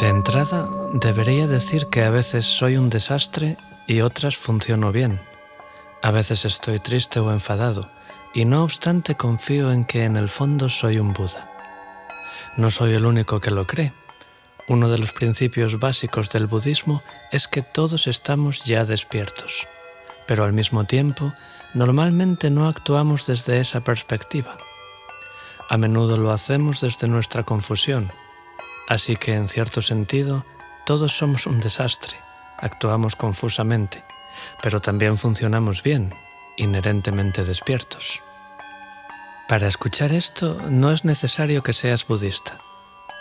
De entrada, debería decir que a veces soy un desastre y otras funciono bien. A veces estoy triste o enfadado, y no obstante confío en que en el fondo soy un Buda. No soy el único que lo cree. Uno de los principios básicos del budismo es que todos estamos ya despiertos, pero al mismo tiempo, normalmente no actuamos desde esa perspectiva. A menudo lo hacemos desde nuestra confusión, así que en cierto sentido, todos somos un desastre, actuamos confusamente, pero también funcionamos bien, inherentemente despiertos. Para escuchar esto no es necesario que seas budista,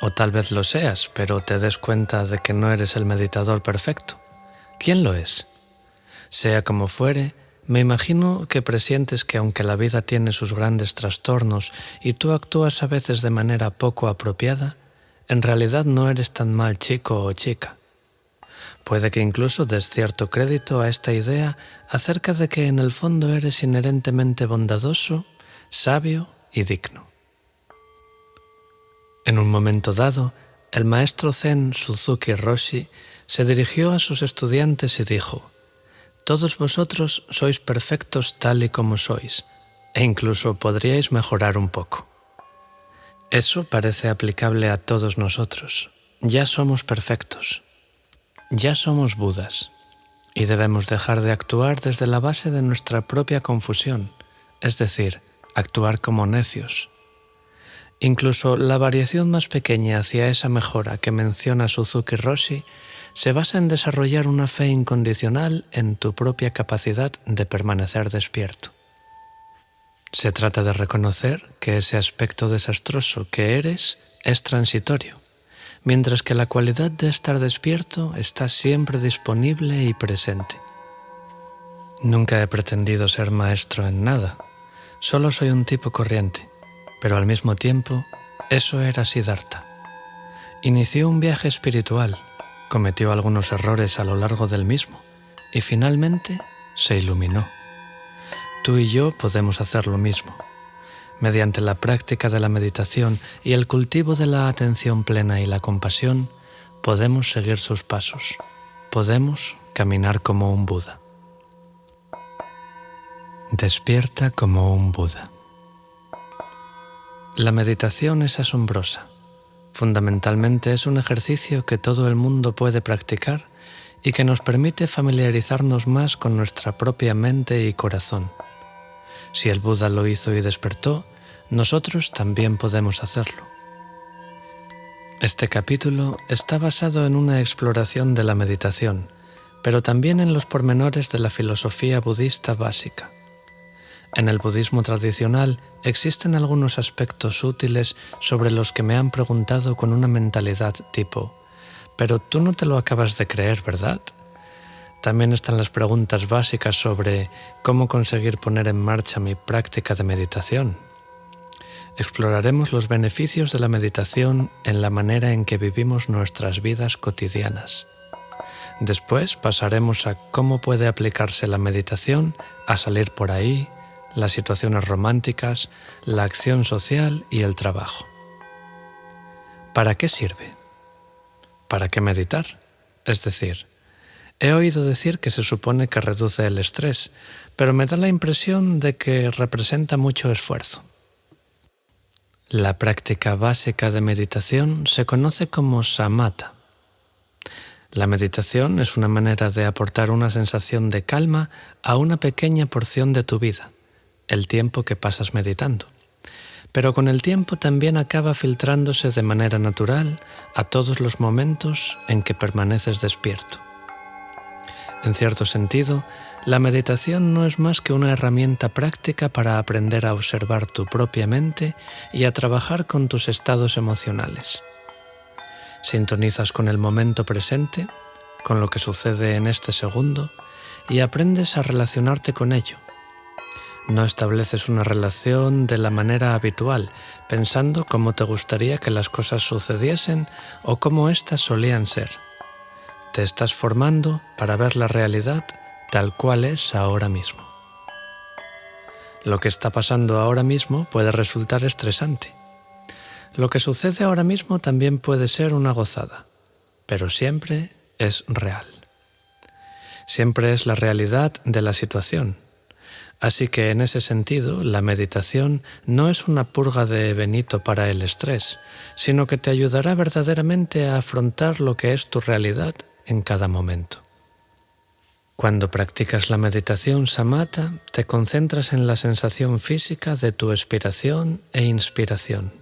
o tal vez lo seas, pero te des cuenta de que no eres el meditador perfecto. ¿Quién lo es? Sea como fuere, me imagino que presientes que aunque la vida tiene sus grandes trastornos y tú actúas a veces de manera poco apropiada, en realidad no eres tan mal chico o chica. Puede que incluso des cierto crédito a esta idea acerca de que en el fondo eres inherentemente bondadoso, sabio y digno. En un momento dado, el maestro zen Suzuki Roshi se dirigió a sus estudiantes y dijo: «Todos vosotros sois perfectos tal y como sois, e incluso podríais mejorar un poco». Eso parece aplicable a todos nosotros. Ya somos perfectos. Ya somos Budas. Y debemos dejar de actuar desde la base de nuestra propia confusión, es decir, actuar como necios. Incluso la variación más pequeña hacia esa mejora que menciona Suzuki Roshi se basa en desarrollar una fe incondicional en tu propia capacidad de permanecer despierto. Se trata de reconocer que ese aspecto desastroso que eres es transitorio, mientras que la cualidad de estar despierto está siempre disponible y presente. Nunca he pretendido ser maestro en nada, solo soy un tipo corriente, pero al mismo tiempo, eso era Siddhartha. Inició un viaje espiritual, cometió algunos errores a lo largo del mismo y finalmente se iluminó. Tú y yo podemos hacer lo mismo. Mediante la práctica de la meditación y el cultivo de la atención plena y la compasión, podemos seguir sus pasos. Podemos caminar como un Buda. Despierta como un Buda. La meditación es asombrosa. Fundamentalmente es un ejercicio que todo el mundo puede practicar y que nos permite familiarizarnos más con nuestra propia mente y corazón. Si el Buda lo hizo y despertó, nosotros también podemos hacerlo. Este capítulo está basado en una exploración de la meditación, pero también en los pormenores de la filosofía budista básica. En el budismo tradicional existen algunos aspectos útiles sobre los que me han preguntado con una mentalidad tipo: «Pero tú no te lo acabas de creer, ¿verdad?». También están las preguntas básicas sobre cómo conseguir poner en marcha mi práctica de meditación. Exploraremos los beneficios de la meditación en la manera en que vivimos nuestras vidas cotidianas. Después pasaremos a cómo puede aplicarse la meditación a salir por ahí, las situaciones románticas, la acción social y el trabajo. ¿Para qué sirve? ¿Para qué meditar? Es decir, he oído decir que se supone que reduce el estrés, pero me da la impresión de que representa mucho esfuerzo. La práctica básica de meditación se conoce como samatha. La meditación es una manera de aportar una sensación de calma a una pequeña porción de tu vida, el tiempo que pasas meditando. Pero con el tiempo también acaba filtrándose de manera natural a todos los momentos en que permaneces despierto. En cierto sentido, la meditación no es más que una herramienta práctica para aprender a observar tu propia mente y a trabajar con tus estados emocionales. Sintonizas con el momento presente, con lo que sucede en este segundo, y aprendes a relacionarte con ello. No estableces una relación de la manera habitual, pensando cómo te gustaría que las cosas sucediesen o cómo éstas solían ser. Te estás formando para ver la realidad tal cual es ahora mismo. Lo que está pasando ahora mismo puede resultar estresante. Lo que sucede ahora mismo también puede ser una gozada. pero siempre es real. Siempre es la realidad de la situación. Así que en ese sentido, la meditación no es una purga de Benito para el estrés, sino que te ayudará verdaderamente a afrontar lo que es tu realidad en cada momento. Cuando practicas la meditación samatha, te concentras en la sensación física de tu expiración e inspiración.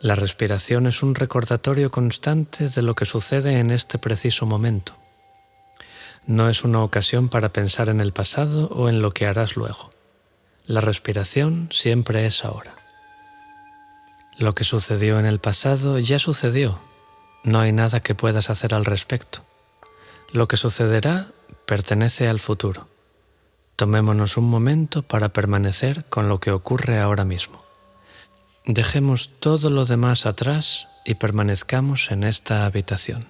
La respiración es un recordatorio constante de lo que sucede en este preciso momento. No es una ocasión para pensar en el pasado o en lo que harás luego. La respiración siempre es ahora. Lo que sucedió en el pasado ya sucedió. No hay nada que puedas hacer al respecto. Lo que sucederá pertenece al futuro. Tomémonos un momento para permanecer con lo que ocurre ahora mismo. Dejemos todo lo demás atrás y permanezcamos en esta habitación.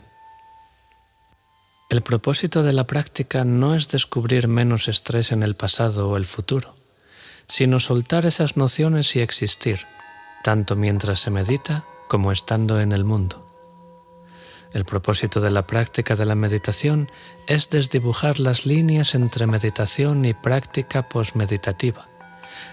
El propósito de la práctica no es descubrir menos estrés en el pasado o el futuro, sino soltar esas nociones y existir, tanto mientras se medita como estando en el mundo. El propósito de la práctica de la meditación es desdibujar las líneas entre meditación y práctica posmeditativa,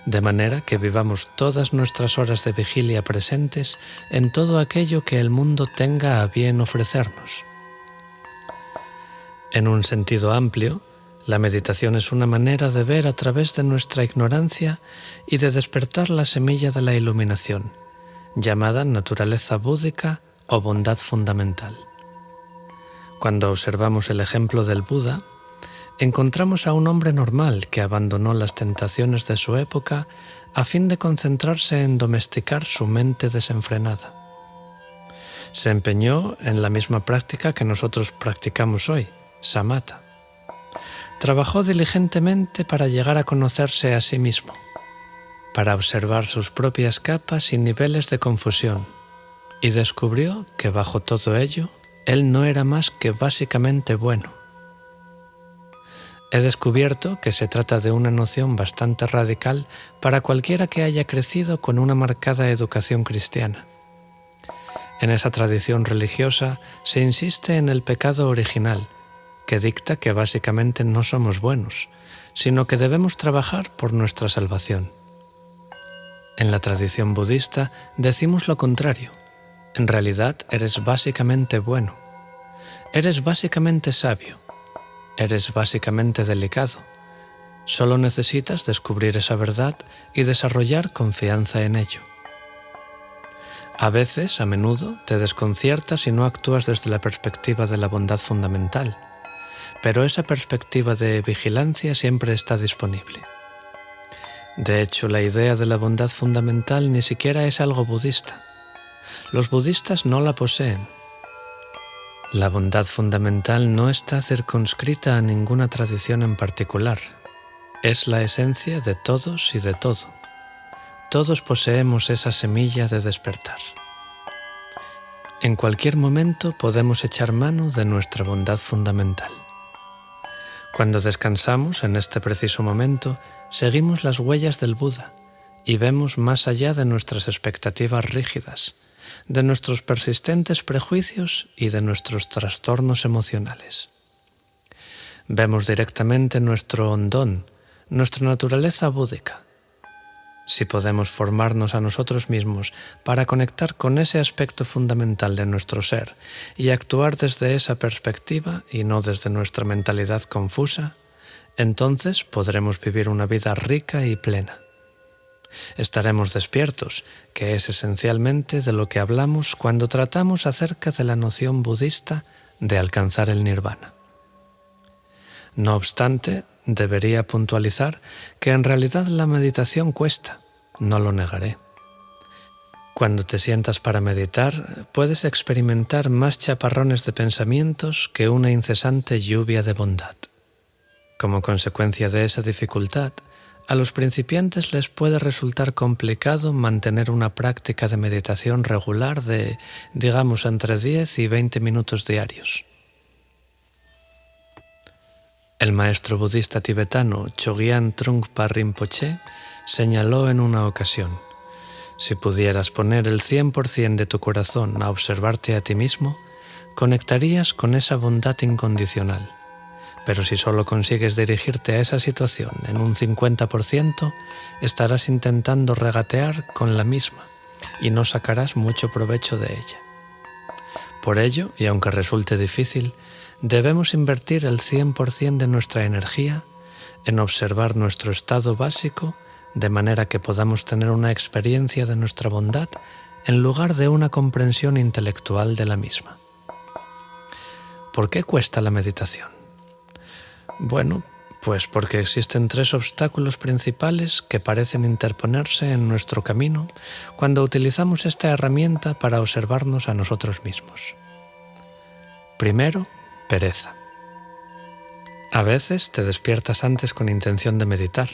de manera que vivamos todas nuestras horas de vigilia presentes en todo aquello que el mundo tenga a bien ofrecernos. En un sentido amplio, la meditación es una manera de ver a través de nuestra ignorancia y de despertar la semilla de la iluminación, llamada naturaleza búdica o bondad fundamental. Cuando observamos el ejemplo del Buda, encontramos a un hombre normal que abandonó las tentaciones de su época a fin de concentrarse en domesticar su mente desenfrenada. Se empeñó en la misma práctica que nosotros practicamos hoy, samatha. Trabajó diligentemente para llegar a conocerse a sí mismo, para observar sus propias capas y niveles de confusión, y descubrió que bajo todo ello, él no era más que básicamente bueno. He descubierto que se trata de una noción bastante radical para cualquiera que haya crecido con una marcada educación cristiana. En esa tradición religiosa se insiste en el pecado original, que dicta que básicamente no somos buenos, sino que debemos trabajar por nuestra salvación. En la tradición budista decimos lo contrario. En realidad eres básicamente bueno. Eres básicamente sabio. Eres básicamente delicado. Solo necesitas descubrir esa verdad y desarrollar confianza en ello. A veces, a menudo, te desconciertas si no actúas desde la perspectiva de la bondad fundamental, pero esa perspectiva de vigilancia siempre está disponible. De hecho, la idea de la bondad fundamental ni siquiera es algo budista. Los budistas no la poseen. La bondad fundamental no está circunscrita a ninguna tradición en particular. Es la esencia de todos y de todo. Todos poseemos esa semilla de despertar. En cualquier momento podemos echar mano de nuestra bondad fundamental. Cuando descansamos en este preciso momento, seguimos las huellas del Buda y vemos más allá de nuestras expectativas rígidas, de nuestros persistentes prejuicios y de nuestros trastornos emocionales. Vemos directamente nuestro hondón, nuestra naturaleza búdica. Si podemos formarnos a nosotros mismos para conectar con ese aspecto fundamental de nuestro ser y actuar desde esa perspectiva y no desde nuestra mentalidad confusa, entonces podremos vivir una vida rica y plena. Estaremos despiertos, que es esencialmente de lo que hablamos cuando tratamos acerca de la noción budista de alcanzar el nirvana. No obstante, debería puntualizar que en realidad la meditación cuesta, no lo negaré. Cuando te sientas para meditar, puedes experimentar más chaparrones de pensamientos que una incesante lluvia de bondad. Como consecuencia de esa dificultad, a los principiantes les puede resultar complicado mantener una práctica de meditación regular de, digamos, entre 10 y 20 minutos diarios. El maestro budista tibetano Chogyam Trungpa Rinpoche señaló en una ocasión: si pudieras poner el 100% de tu corazón a observarte a ti mismo, conectarías con esa bondad incondicional. Pero si solo consigues dirigirte a esa situación en un 50%, estarás intentando regatear con la misma y no sacarás mucho provecho de ella. Por ello, y aunque resulte difícil, debemos invertir el 100% de nuestra energía en observar nuestro estado básico de manera que podamos tener una experiencia de nuestra bondad en lugar de una comprensión intelectual de la misma. ¿Por qué cuesta la meditación? Bueno, pues porque existen 3 obstáculos principales que parecen interponerse en nuestro camino cuando utilizamos esta herramienta para observarnos a nosotros mismos. Primero, pereza. A veces te despiertas antes con intención de meditar,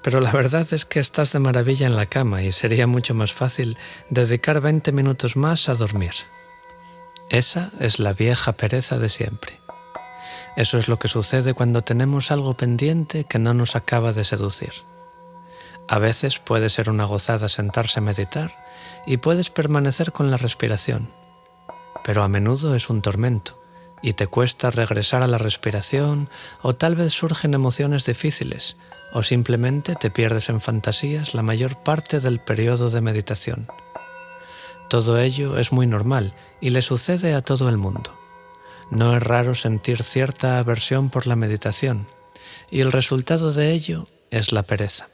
pero la verdad es que estás de maravilla en la cama y sería mucho más fácil dedicar 20 minutos más a dormir. Esa es la vieja pereza de siempre. Eso es lo que sucede cuando tenemos algo pendiente que no nos acaba de seducir. A veces puede ser una gozada sentarse a meditar y puedes permanecer con la respiración, pero a menudo es un tormento y te cuesta regresar a la respiración o tal vez surgen emociones difíciles o simplemente te pierdes en fantasías la mayor parte del periodo de meditación. Todo ello es muy normal y le sucede a todo el mundo. No es raro sentir cierta aversión por la meditación, y el resultado de ello es la pereza.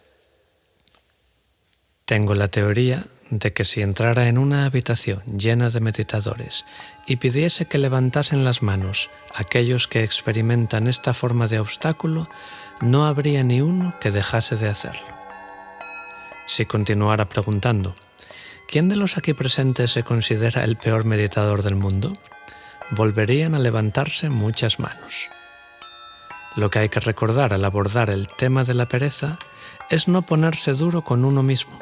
Tengo la teoría de que si entrara en una habitación llena de meditadores y pidiese que levantasen las manos aquellos que experimentan esta forma de obstáculo, no habría ni uno que dejase de hacerlo. Si continuara preguntando, ¿quién de los aquí presentes se considera el peor meditador del mundo?, volverían a levantarse muchas manos. Lo que hay que recordar al abordar el tema de la pereza es no ponerse duro con uno mismo.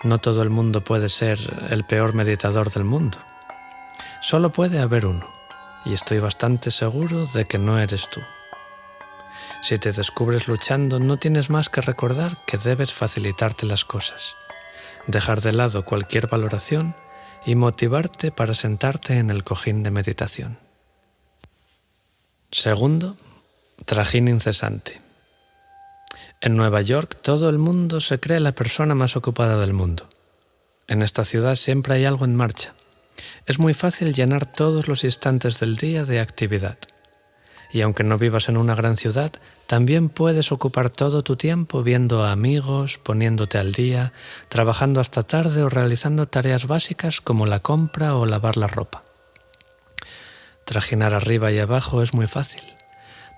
No todo el mundo puede ser el peor meditador del mundo. Solo puede haber uno, y estoy bastante seguro de que no eres tú. Si te descubres luchando, no tienes más que recordar que debes facilitarte las cosas, dejar de lado cualquier valoración y motivarte para sentarte en el cojín de meditación. Segundo, trajín incesante. En Nueva York todo el mundo se cree la persona más ocupada del mundo. En esta ciudad siempre hay algo en marcha. Es muy fácil llenar todos los instantes del día de actividad. Y aunque no vivas en una gran ciudad, también puedes ocupar todo tu tiempo viendo a amigos, poniéndote al día, trabajando hasta tarde o realizando tareas básicas como la compra o lavar la ropa. Trajinar arriba y abajo es muy fácil.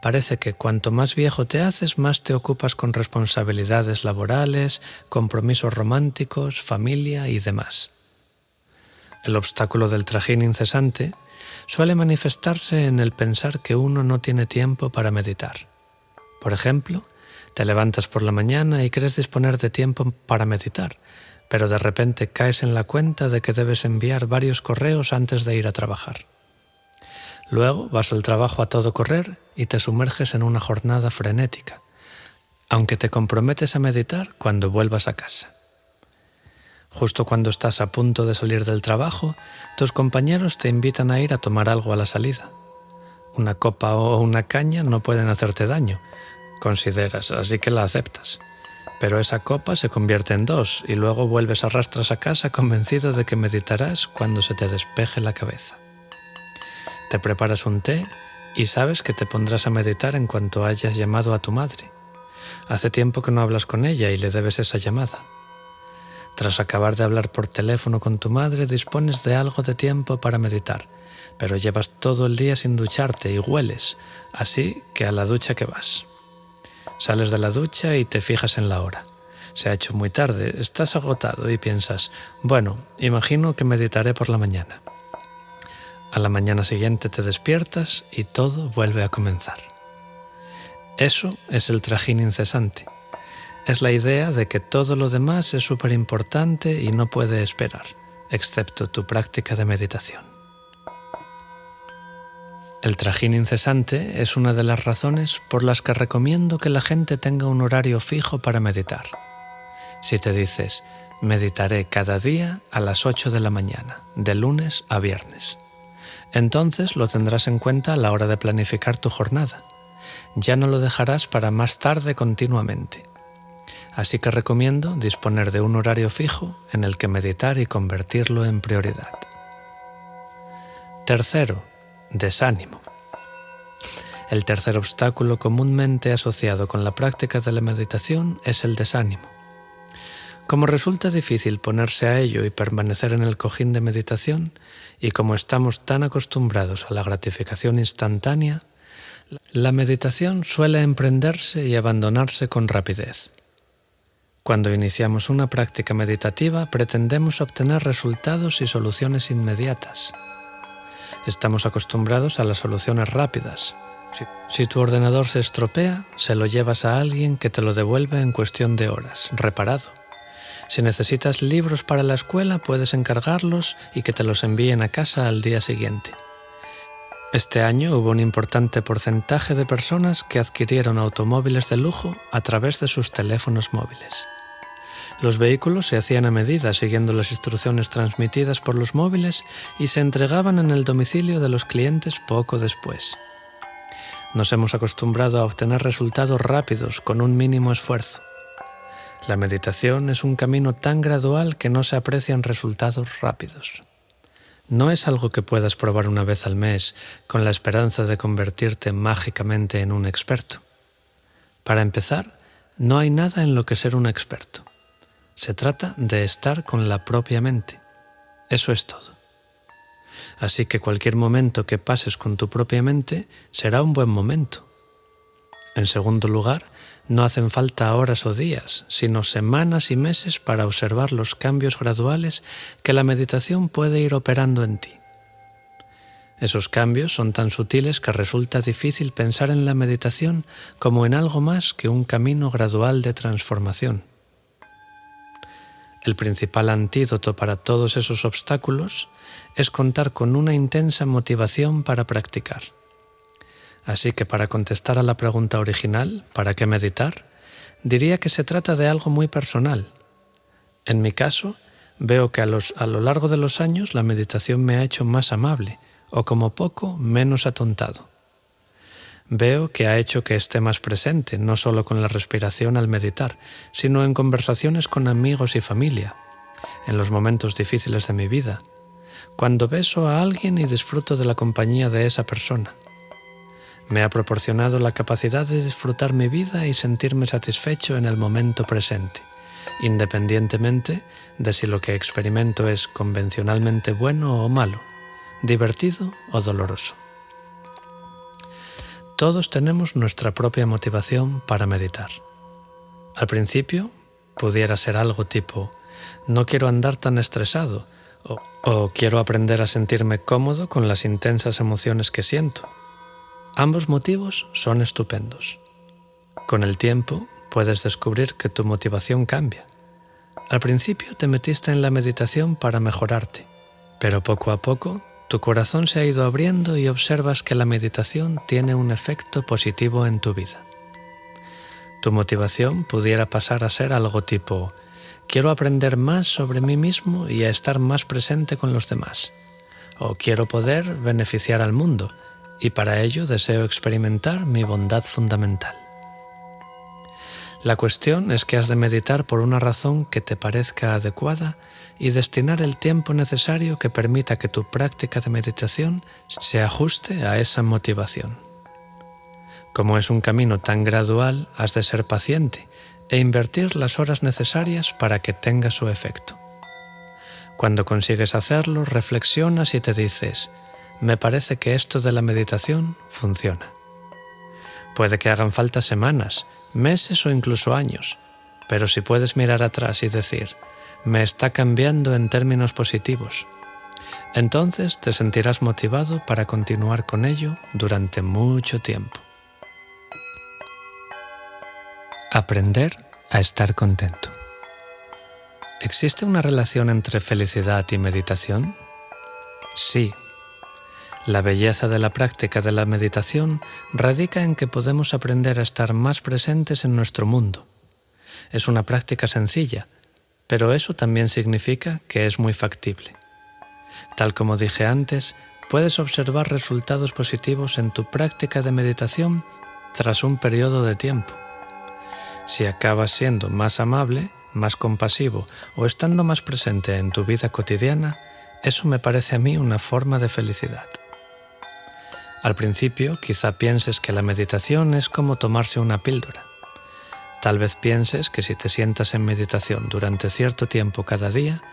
Parece que cuanto más viejo te haces, más te ocupas con responsabilidades laborales, compromisos románticos, familia y demás. El obstáculo del trajín incesante suele manifestarse en el pensar que uno no tiene tiempo para meditar. Por ejemplo, te levantas por la mañana y crees disponer de tiempo para meditar, pero de repente caes en la cuenta de que debes enviar varios correos antes de ir a trabajar. Luego vas al trabajo a todo correr y te sumerges en una jornada frenética, aunque te comprometes a meditar cuando vuelvas a casa. Justo cuando estás a punto de salir del trabajo, tus compañeros te invitan a ir a tomar algo a la salida. Una copa o una caña no pueden hacerte daño, consideras, así que la aceptas. Pero esa copa se convierte en 2 y luego vuelves a rastras a casa convencido de que meditarás cuando se te despeje la cabeza. Te preparas un té y sabes que te pondrás a meditar en cuanto hayas llamado a tu madre. Hace tiempo que no hablas con ella y le debes esa llamada. Tras acabar de hablar por teléfono con tu madre, dispones de algo de tiempo para meditar, pero llevas todo el día sin ducharte y hueles, así que a la ducha que vas. Sales de la ducha y te fijas en la hora. Se ha hecho muy tarde, estás agotado y piensas, bueno, imagino que meditaré por la mañana. A la mañana siguiente te despiertas y todo vuelve a comenzar. Eso es el trajín incesante. Es la idea de que todo lo demás es súper importante y no puede esperar, excepto tu práctica de meditación. El trajín incesante es una de las razones por las que recomiendo que la gente tenga un horario fijo para meditar. Si te dices, meditaré cada día a las 8 de la mañana, de lunes a viernes. Entonces lo tendrás en cuenta a la hora de planificar tu jornada. Ya no lo dejarás para más tarde continuamente. Así que recomiendo disponer de un horario fijo en el que meditar y convertirlo en prioridad. Tercero, desánimo. El tercer obstáculo comúnmente asociado con la práctica de la meditación es el desánimo. Como resulta difícil ponerse a ello y permanecer en el cojín de meditación, y como estamos tan acostumbrados a la gratificación instantánea, la meditación suele emprenderse y abandonarse con rapidez. Cuando iniciamos una práctica meditativa, pretendemos obtener resultados y soluciones inmediatas. Estamos acostumbrados a las soluciones rápidas. Si tu ordenador se estropea, se lo llevas a alguien que te lo devuelve en cuestión de horas, reparado. Si necesitas libros para la escuela, puedes encargarlos y que te los envíen a casa al día siguiente. Este año hubo un importante porcentaje de personas que adquirieron automóviles de lujo a través de sus teléfonos móviles. Los vehículos se hacían a medida siguiendo las instrucciones transmitidas por los móviles y se entregaban en el domicilio de los clientes poco después. Nos hemos acostumbrado a obtener resultados rápidos con un mínimo esfuerzo. La meditación es un camino tan gradual que no se aprecian resultados rápidos. No es algo que puedas probar una vez al mes con la esperanza de convertirte mágicamente en un experto. Para empezar, no hay nada en lo que ser un experto. Se trata de estar con la propia mente. Eso es todo. Así que cualquier momento que pases con tu propia mente será un buen momento. En segundo lugar, no hacen falta horas o días, sino semanas y meses para observar los cambios graduales que la meditación puede ir operando en ti. Esos cambios son tan sutiles que resulta difícil pensar en la meditación como en algo más que un camino gradual de transformación. El principal antídoto para todos esos obstáculos es contar con una intensa motivación para practicar. Así que para contestar a la pregunta original, ¿para qué meditar?, diría que se trata de algo muy personal. En mi caso, veo que a lo largo de los años la meditación me ha hecho más amable, o como poco, menos atontado. Veo que ha hecho que esté más presente, no solo con la respiración al meditar, sino en conversaciones con amigos y familia, en los momentos difíciles de mi vida, cuando beso a alguien y disfruto de la compañía de esa persona. Me ha proporcionado la capacidad de disfrutar mi vida y sentirme satisfecho en el momento presente, independientemente de si lo que experimento es convencionalmente bueno o malo, divertido o doloroso. Todos tenemos nuestra propia motivación para meditar. Al principio, pudiera ser algo tipo, no quiero andar tan estresado, o quiero aprender a sentirme cómodo con las intensas emociones que siento. Ambos motivos son estupendos. Con el tiempo, puedes descubrir que tu motivación cambia. Al principio te metiste en la meditación para mejorarte, pero poco a poco tu corazón se ha ido abriendo y observas que la meditación tiene un efecto positivo en tu vida. Tu motivación pudiera pasar a ser algo tipo, quiero aprender más sobre mí mismo y a estar más presente con los demás, o quiero poder beneficiar al mundo, y para ello deseo experimentar mi bondad fundamental. La cuestión es que has de meditar por una razón que te parezca adecuada y destinar el tiempo necesario que permita que tu práctica de meditación se ajuste a esa motivación. Como es un camino tan gradual, has de ser paciente e invertir las horas necesarias para que tenga su efecto. Cuando consigues hacerlo, reflexionas y te dices, me parece que esto de la meditación funciona. Puede que hagan falta semanas, meses o incluso años, pero si puedes mirar atrás y decir, me está cambiando en términos positivos, entonces te sentirás motivado para continuar con ello durante mucho tiempo. Aprender a estar contento. ¿Existe una relación entre felicidad y meditación? Sí. La belleza de la práctica de la meditación radica en que podemos aprender a estar más presentes en nuestro mundo. Es una práctica sencilla, pero eso también significa que es muy factible. Tal como dije antes, puedes observar resultados positivos en tu práctica de meditación tras un periodo de tiempo. Si acabas siendo más amable, más compasivo o estando más presente en tu vida cotidiana, eso me parece a mí una forma de felicidad. Al principio, quizá pienses que la meditación es como tomarse una píldora. Tal vez pienses que si te sientas en meditación durante cierto tiempo cada día,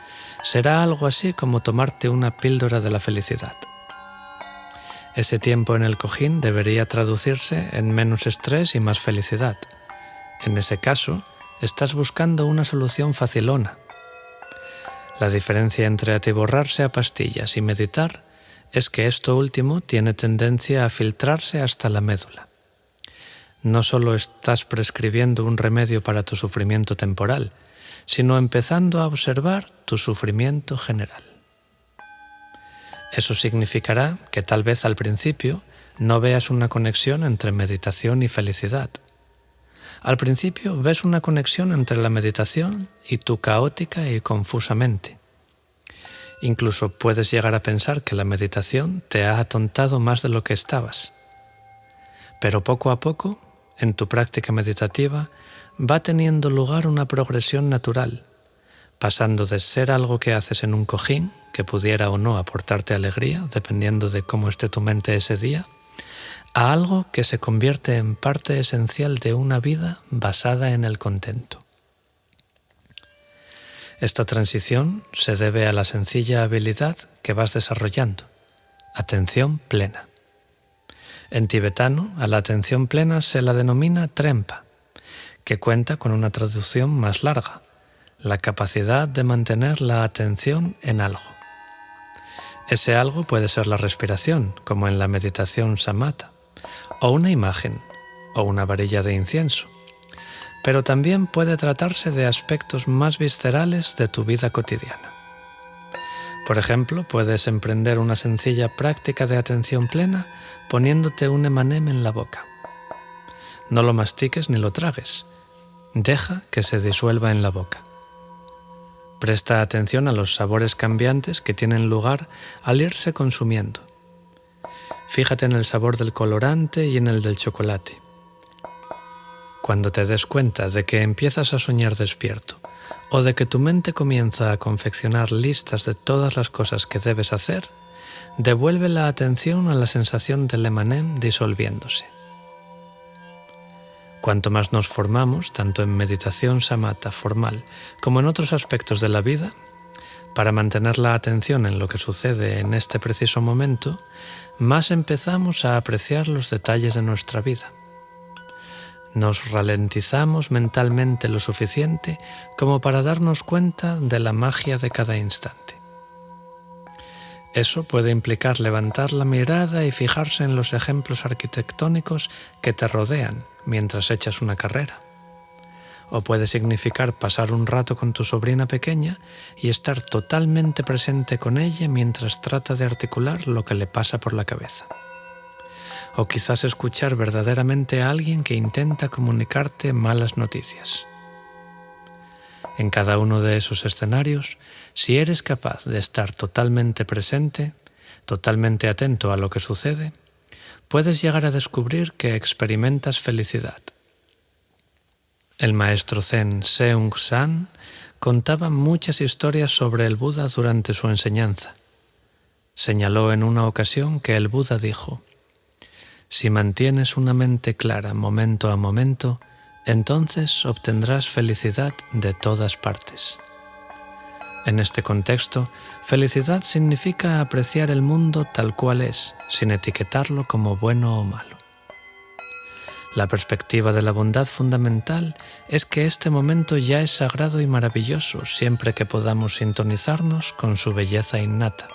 será algo así como tomarte una píldora de la felicidad. Ese tiempo en el cojín debería traducirse en menos estrés y más felicidad. En ese caso, estás buscando una solución facilona. La diferencia entre atiborrarse a pastillas y meditar es que esto último tiene tendencia a filtrarse hasta la médula. No solo estás prescribiendo un remedio para tu sufrimiento temporal, sino empezando a observar tu sufrimiento general. Eso significará que tal vez al principio no veas una conexión entre meditación y felicidad. Al principio ves una conexión entre la meditación y tu caótica y confusa mente. Incluso puedes llegar a pensar que la meditación te ha atontado más de lo que estabas. Pero poco a poco, en tu práctica meditativa, va teniendo lugar una progresión natural, pasando de ser algo que haces en un cojín, que pudiera o no aportarte alegría, dependiendo de cómo esté tu mente ese día, a algo que se convierte en parte esencial de una vida basada en el contento. Esta transición se debe a la sencilla habilidad que vas desarrollando, atención plena. En tibetano, a la atención plena se la denomina trempa, que cuenta con una traducción más larga, la capacidad de mantener la atención en algo. Ese algo puede ser la respiración, como en la meditación samatha, o una imagen, o una varilla de incienso. Pero también puede tratarse de aspectos más viscerales de tu vida cotidiana. Por ejemplo, puedes emprender una sencilla práctica de atención plena poniéndote un M&M en la boca. No lo mastiques ni lo tragues. Deja que se disuelva en la boca. Presta atención a los sabores cambiantes que tienen lugar al irse consumiendo. Fíjate en el sabor del colorante y en el del chocolate. Cuando te des cuenta de que empiezas a soñar despierto o de que tu mente comienza a confeccionar listas de todas las cosas que debes hacer, devuelve la atención a la sensación del M&M disolviéndose. Cuanto más nos formamos, tanto en meditación samatha formal como en otros aspectos de la vida, para mantener la atención en lo que sucede en este preciso momento, más empezamos a apreciar los detalles de nuestra vida. Nos ralentizamos mentalmente lo suficiente como para darnos cuenta de la magia de cada instante. Eso puede implicar levantar la mirada y fijarse en los ejemplos arquitectónicos que te rodean mientras echas una carrera. O puede significar pasar un rato con tu sobrina pequeña y estar totalmente presente con ella mientras trata de articular lo que le pasa por la cabeza. O quizás escuchar verdaderamente a alguien que intenta comunicarte malas noticias. En cada uno de esos escenarios, si eres capaz de estar totalmente presente, totalmente atento a lo que sucede, puedes llegar a descubrir que experimentas felicidad. El maestro zen Seung Sahn contaba muchas historias sobre el Buda durante su enseñanza. Señaló en una ocasión que el Buda dijo: «Si mantienes una mente clara momento a momento, entonces obtendrás felicidad de todas partes». En este contexto, felicidad significa apreciar el mundo tal cual es, sin etiquetarlo como bueno o malo. La perspectiva de la bondad fundamental es que este momento ya es sagrado y maravilloso siempre que podamos sintonizarnos con su belleza innata.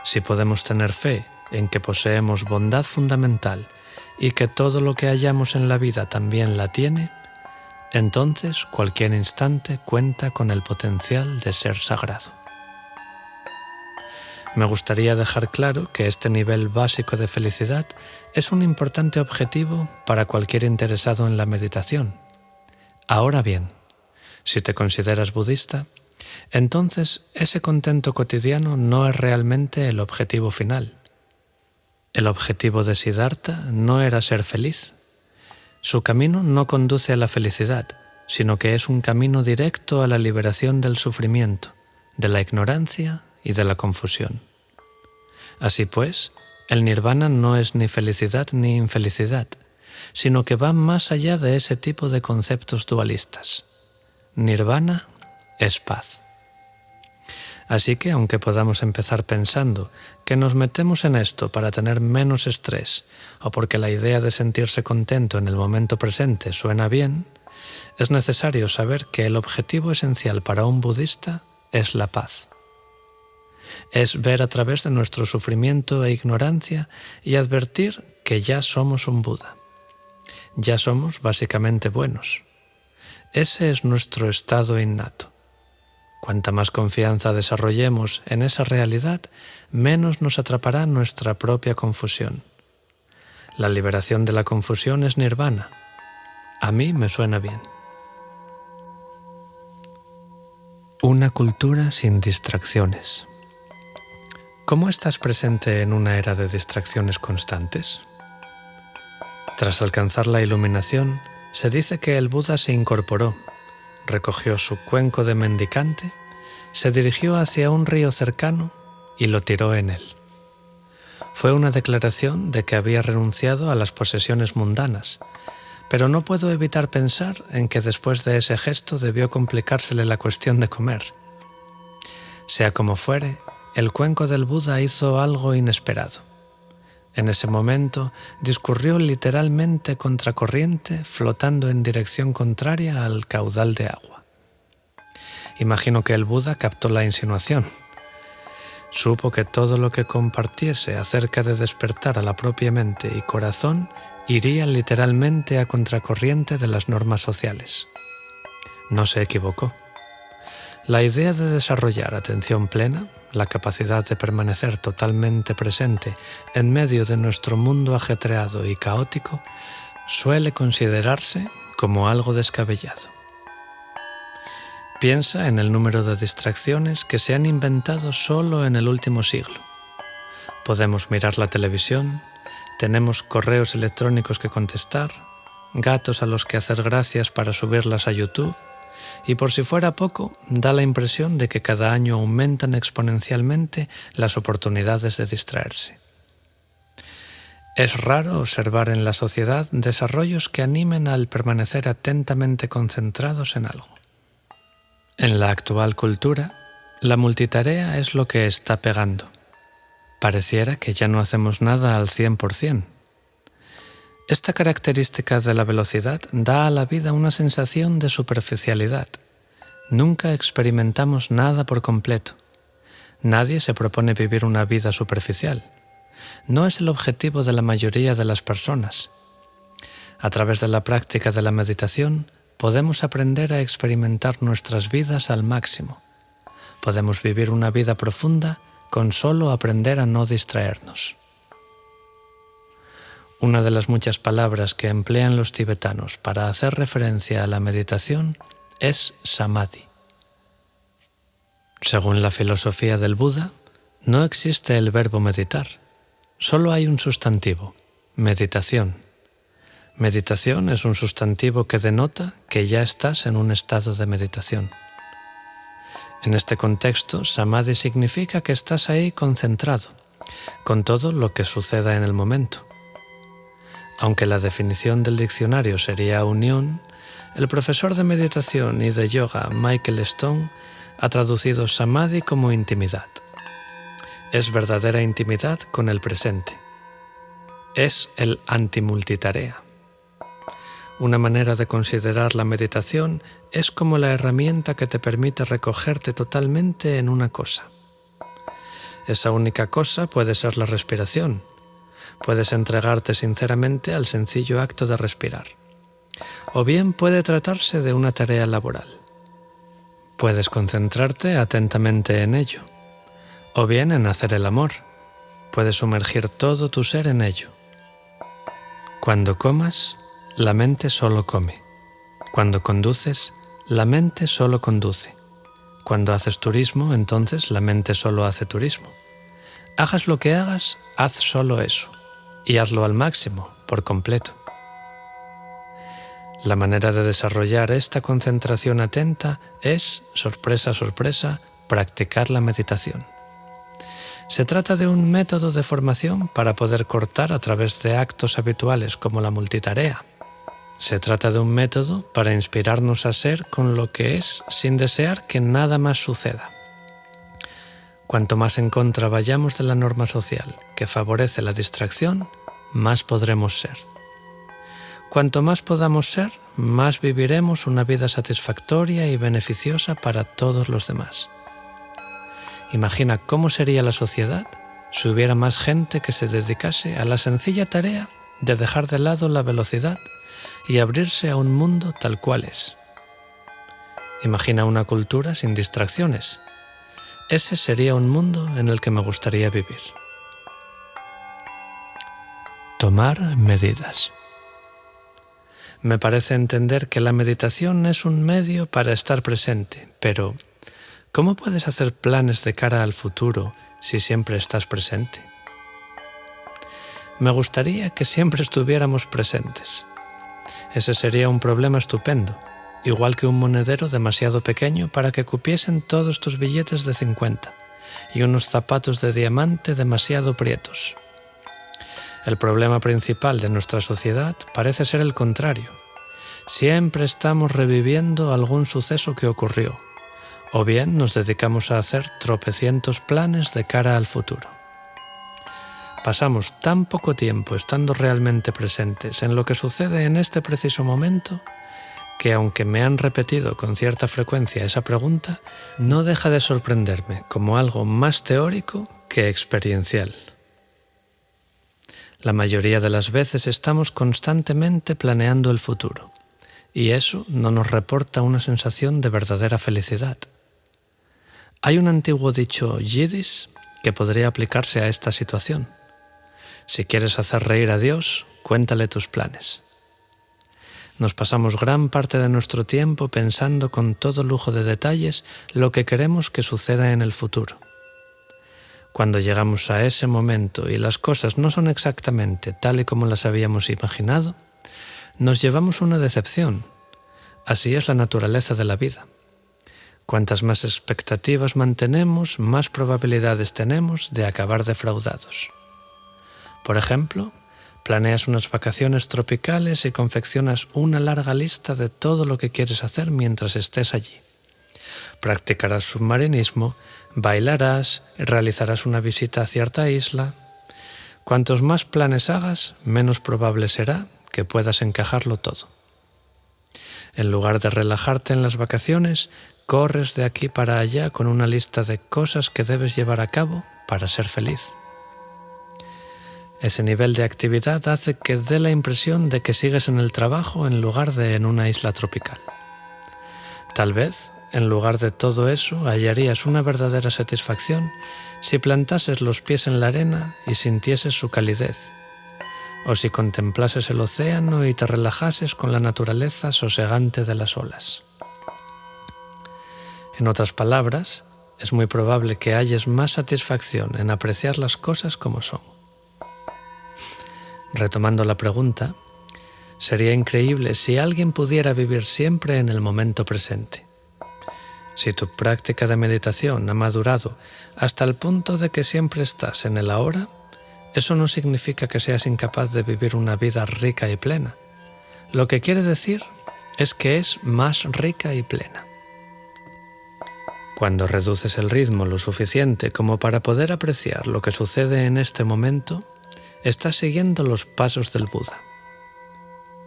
Si podemos tener fe en que poseemos bondad fundamental y que todo lo que hallamos en la vida también la tiene, entonces cualquier instante cuenta con el potencial de ser sagrado. Me gustaría dejar claro que este nivel básico de felicidad es un importante objetivo para cualquier interesado en la meditación. Ahora bien, si te consideras budista, entonces ese contento cotidiano no es realmente el objetivo final. El objetivo de Siddhartha no era ser feliz. Su camino no conduce a la felicidad, sino que es un camino directo a la liberación del sufrimiento, de la ignorancia y de la confusión. Así pues, el nirvana no es ni felicidad ni infelicidad, sino que va más allá de ese tipo de conceptos dualistas. Nirvana es paz. Así que, aunque podamos empezar pensando que nos metemos en esto para tener menos estrés o porque la idea de sentirse contento en el momento presente suena bien, es necesario saber que el objetivo esencial para un budista es la paz. Es ver a través de nuestro sufrimiento e ignorancia y advertir que ya somos un Buda. Ya somos básicamente buenos. Ese es nuestro estado innato. Cuanta más confianza desarrollemos en esa realidad, menos nos atrapará nuestra propia confusión. La liberación de la confusión es nirvana. A mí me suena bien. Una cultura sin distracciones. ¿Cómo estás presente en una era de distracciones constantes? Tras alcanzar la iluminación, se dice que el Buda se incorporó, recogió su cuenco de mendicante, se dirigió hacia un río cercano y lo tiró en él. Fue una declaración de que había renunciado a las posesiones mundanas, pero no puedo evitar pensar en que después de ese gesto debió complicársele la cuestión de comer. Sea como fuere, el cuenco del Buda hizo algo inesperado. En ese momento discurrió literalmente contracorriente, flotando en dirección contraria al caudal de agua. Imagino que el Buda captó la insinuación. Supo que todo lo que compartiese acerca de despertar a la propia mente y corazón iría literalmente a contracorriente de las normas sociales. No se equivocó. La idea de desarrollar atención plena, la capacidad de permanecer totalmente presente en medio de nuestro mundo ajetreado y caótico, suele considerarse como algo descabellado. Piensa en el número de distracciones que se han inventado solo en el último siglo. Podemos mirar la televisión, tenemos correos electrónicos que contestar, gatos a los que hacer gracias para subirlas a YouTube, y por si fuera poco, da la impresión de que cada año aumentan exponencialmente las oportunidades de distraerse. Es raro observar en la sociedad desarrollos que animen al permanecer atentamente concentrados en algo. En la actual cultura, la multitarea es lo que está pegando. Pareciera que ya no hacemos nada al 100%. Esta característica de la velocidad da a la vida una sensación de superficialidad. Nunca experimentamos nada por completo. Nadie se propone vivir una vida superficial. No es el objetivo de la mayoría de las personas. A través de la práctica de la meditación, podemos aprender a experimentar nuestras vidas al máximo. Podemos vivir una vida profunda con solo aprender a no distraernos. Una de las muchas palabras que emplean los tibetanos para hacer referencia a la meditación es samadhi. Según la filosofía del Buda, no existe el verbo meditar. Solo hay un sustantivo, meditación. Meditación es un sustantivo que denota que ya estás en un estado de meditación. En este contexto, samadhi significa que estás ahí concentrado, con todo lo que suceda en el momento. Aunque la definición del diccionario sería unión, el profesor de meditación y de yoga Michael Stone ha traducido samadhi como intimidad. Es verdadera intimidad con el presente. Es el antimultitarea. Una manera de considerar la meditación es como la herramienta que te permite recogerte totalmente en una cosa. Esa única cosa puede ser la respiración. Puedes entregarte sinceramente al sencillo acto de respirar. O bien puede tratarse de una tarea laboral. Puedes concentrarte atentamente en ello. O bien en hacer el amor. Puedes sumergir todo tu ser en ello. Cuando comas, la mente solo come. Cuando conduces, la mente solo conduce. Cuando haces turismo, entonces la mente solo hace turismo. Hagas lo que hagas, haz solo eso. Y hazlo al máximo, por completo. La manera de desarrollar esta concentración atenta es, sorpresa, sorpresa, practicar la meditación. Se trata de un método de formación para poder cortar a través de actos habituales como la multitarea. Se trata de un método para inspirarnos a ser con lo que es sin desear que nada más suceda. Cuanto más en contra vayamos de la norma social que favorece la distracción, más podremos ser. Cuanto más podamos ser, más viviremos una vida satisfactoria y beneficiosa para todos los demás. Imagina cómo sería la sociedad si hubiera más gente que se dedicase a la sencilla tarea de dejar de lado la velocidad y abrirse a un mundo tal cual es. Imagina una cultura sin distracciones. Ese sería un mundo en el que me gustaría vivir. Tomar medidas. Me parece entender que la meditación es un medio para estar presente, pero ¿cómo puedes hacer planes de cara al futuro si siempre estás presente? Me gustaría que siempre estuviéramos presentes. Ese sería un problema estupendo, igual que un monedero demasiado pequeño para que cupiesen todos tus billetes de 50 y unos zapatos de diamante demasiado prietos. El problema principal de nuestra sociedad parece ser el contrario. Siempre estamos reviviendo algún suceso que ocurrió, o bien nos dedicamos a hacer tropecientos planes de cara al futuro. Pasamos tan poco tiempo estando realmente presentes en lo que sucede en este preciso momento que, aunque me han repetido con cierta frecuencia esa pregunta, no deja de sorprenderme como algo más teórico que experiencial. La mayoría de las veces estamos constantemente planeando el futuro, y eso no nos reporta una sensación de verdadera felicidad. Hay un antiguo dicho yiddish que podría aplicarse a esta situación. Si quieres hacer reír a Dios, cuéntale tus planes. Nos pasamos gran parte de nuestro tiempo pensando con todo lujo de detalles lo que queremos que suceda en el futuro. Cuando llegamos a ese momento y las cosas no son exactamente tal y como las habíamos imaginado, nos llevamos una decepción. Así es la naturaleza de la vida. Cuantas más expectativas mantenemos, más probabilidades tenemos de acabar defraudados. Por ejemplo, planeas unas vacaciones tropicales y confeccionas una larga lista de todo lo que quieres hacer mientras estés allí. Practicarás submarinismo, bailarás, realizarás una visita a cierta isla. Cuantos más planes hagas, menos probable será que puedas encajarlo todo. En lugar de relajarte en las vacaciones, corres de aquí para allá con una lista de cosas que debes llevar a cabo para ser feliz. Ese nivel de actividad hace que dé la impresión de que sigues en el trabajo en lugar de en una isla tropical. Tal vez, en lugar de todo eso, hallarías una verdadera satisfacción si plantases los pies en la arena y sintieses su calidez, o si contemplases el océano y te relajases con la naturaleza sosegante de las olas. En otras palabras, es muy probable que halles más satisfacción en apreciar las cosas como son. Retomando la pregunta, sería increíble si alguien pudiera vivir siempre en el momento presente. Si tu práctica de meditación ha madurado hasta el punto de que siempre estás en el ahora, eso no significa que seas incapaz de vivir una vida rica y plena. Lo que quiere decir es que es más rica y plena. Cuando reduces el ritmo lo suficiente como para poder apreciar lo que sucede en este momento, estás siguiendo los pasos del Buda.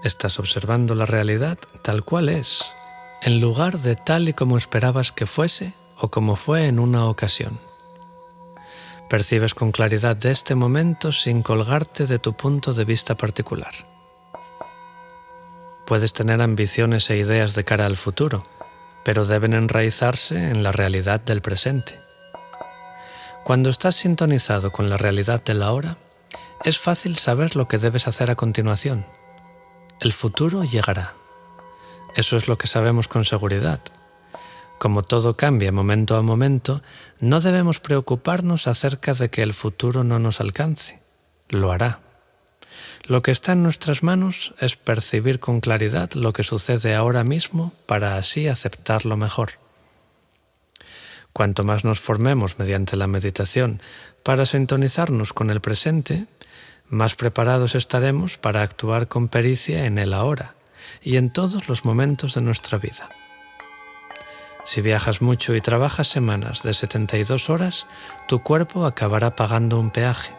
Estás observando la realidad tal cual es, en lugar de tal y como esperabas que fuese o como fue en una ocasión. Percibes con claridad de este momento sin colgarte de tu punto de vista particular. Puedes tener ambiciones e ideas de cara al futuro, pero deben enraizarse en la realidad del presente. Cuando estás sintonizado con la realidad del ahora, es fácil saber lo que debes hacer a continuación. El futuro llegará. Eso es lo que sabemos con seguridad. Como todo cambia momento a momento, no debemos preocuparnos acerca de que el futuro no nos alcance. Lo hará. Lo que está en nuestras manos es percibir con claridad lo que sucede ahora mismo para así aceptarlo mejor. Cuanto más nos formemos mediante la meditación para sintonizarnos con el presente, más preparados estaremos para actuar con pericia en el ahora y en todos los momentos de nuestra vida. Si viajas mucho y trabajas semanas de 72 horas, tu cuerpo acabará pagando un peaje.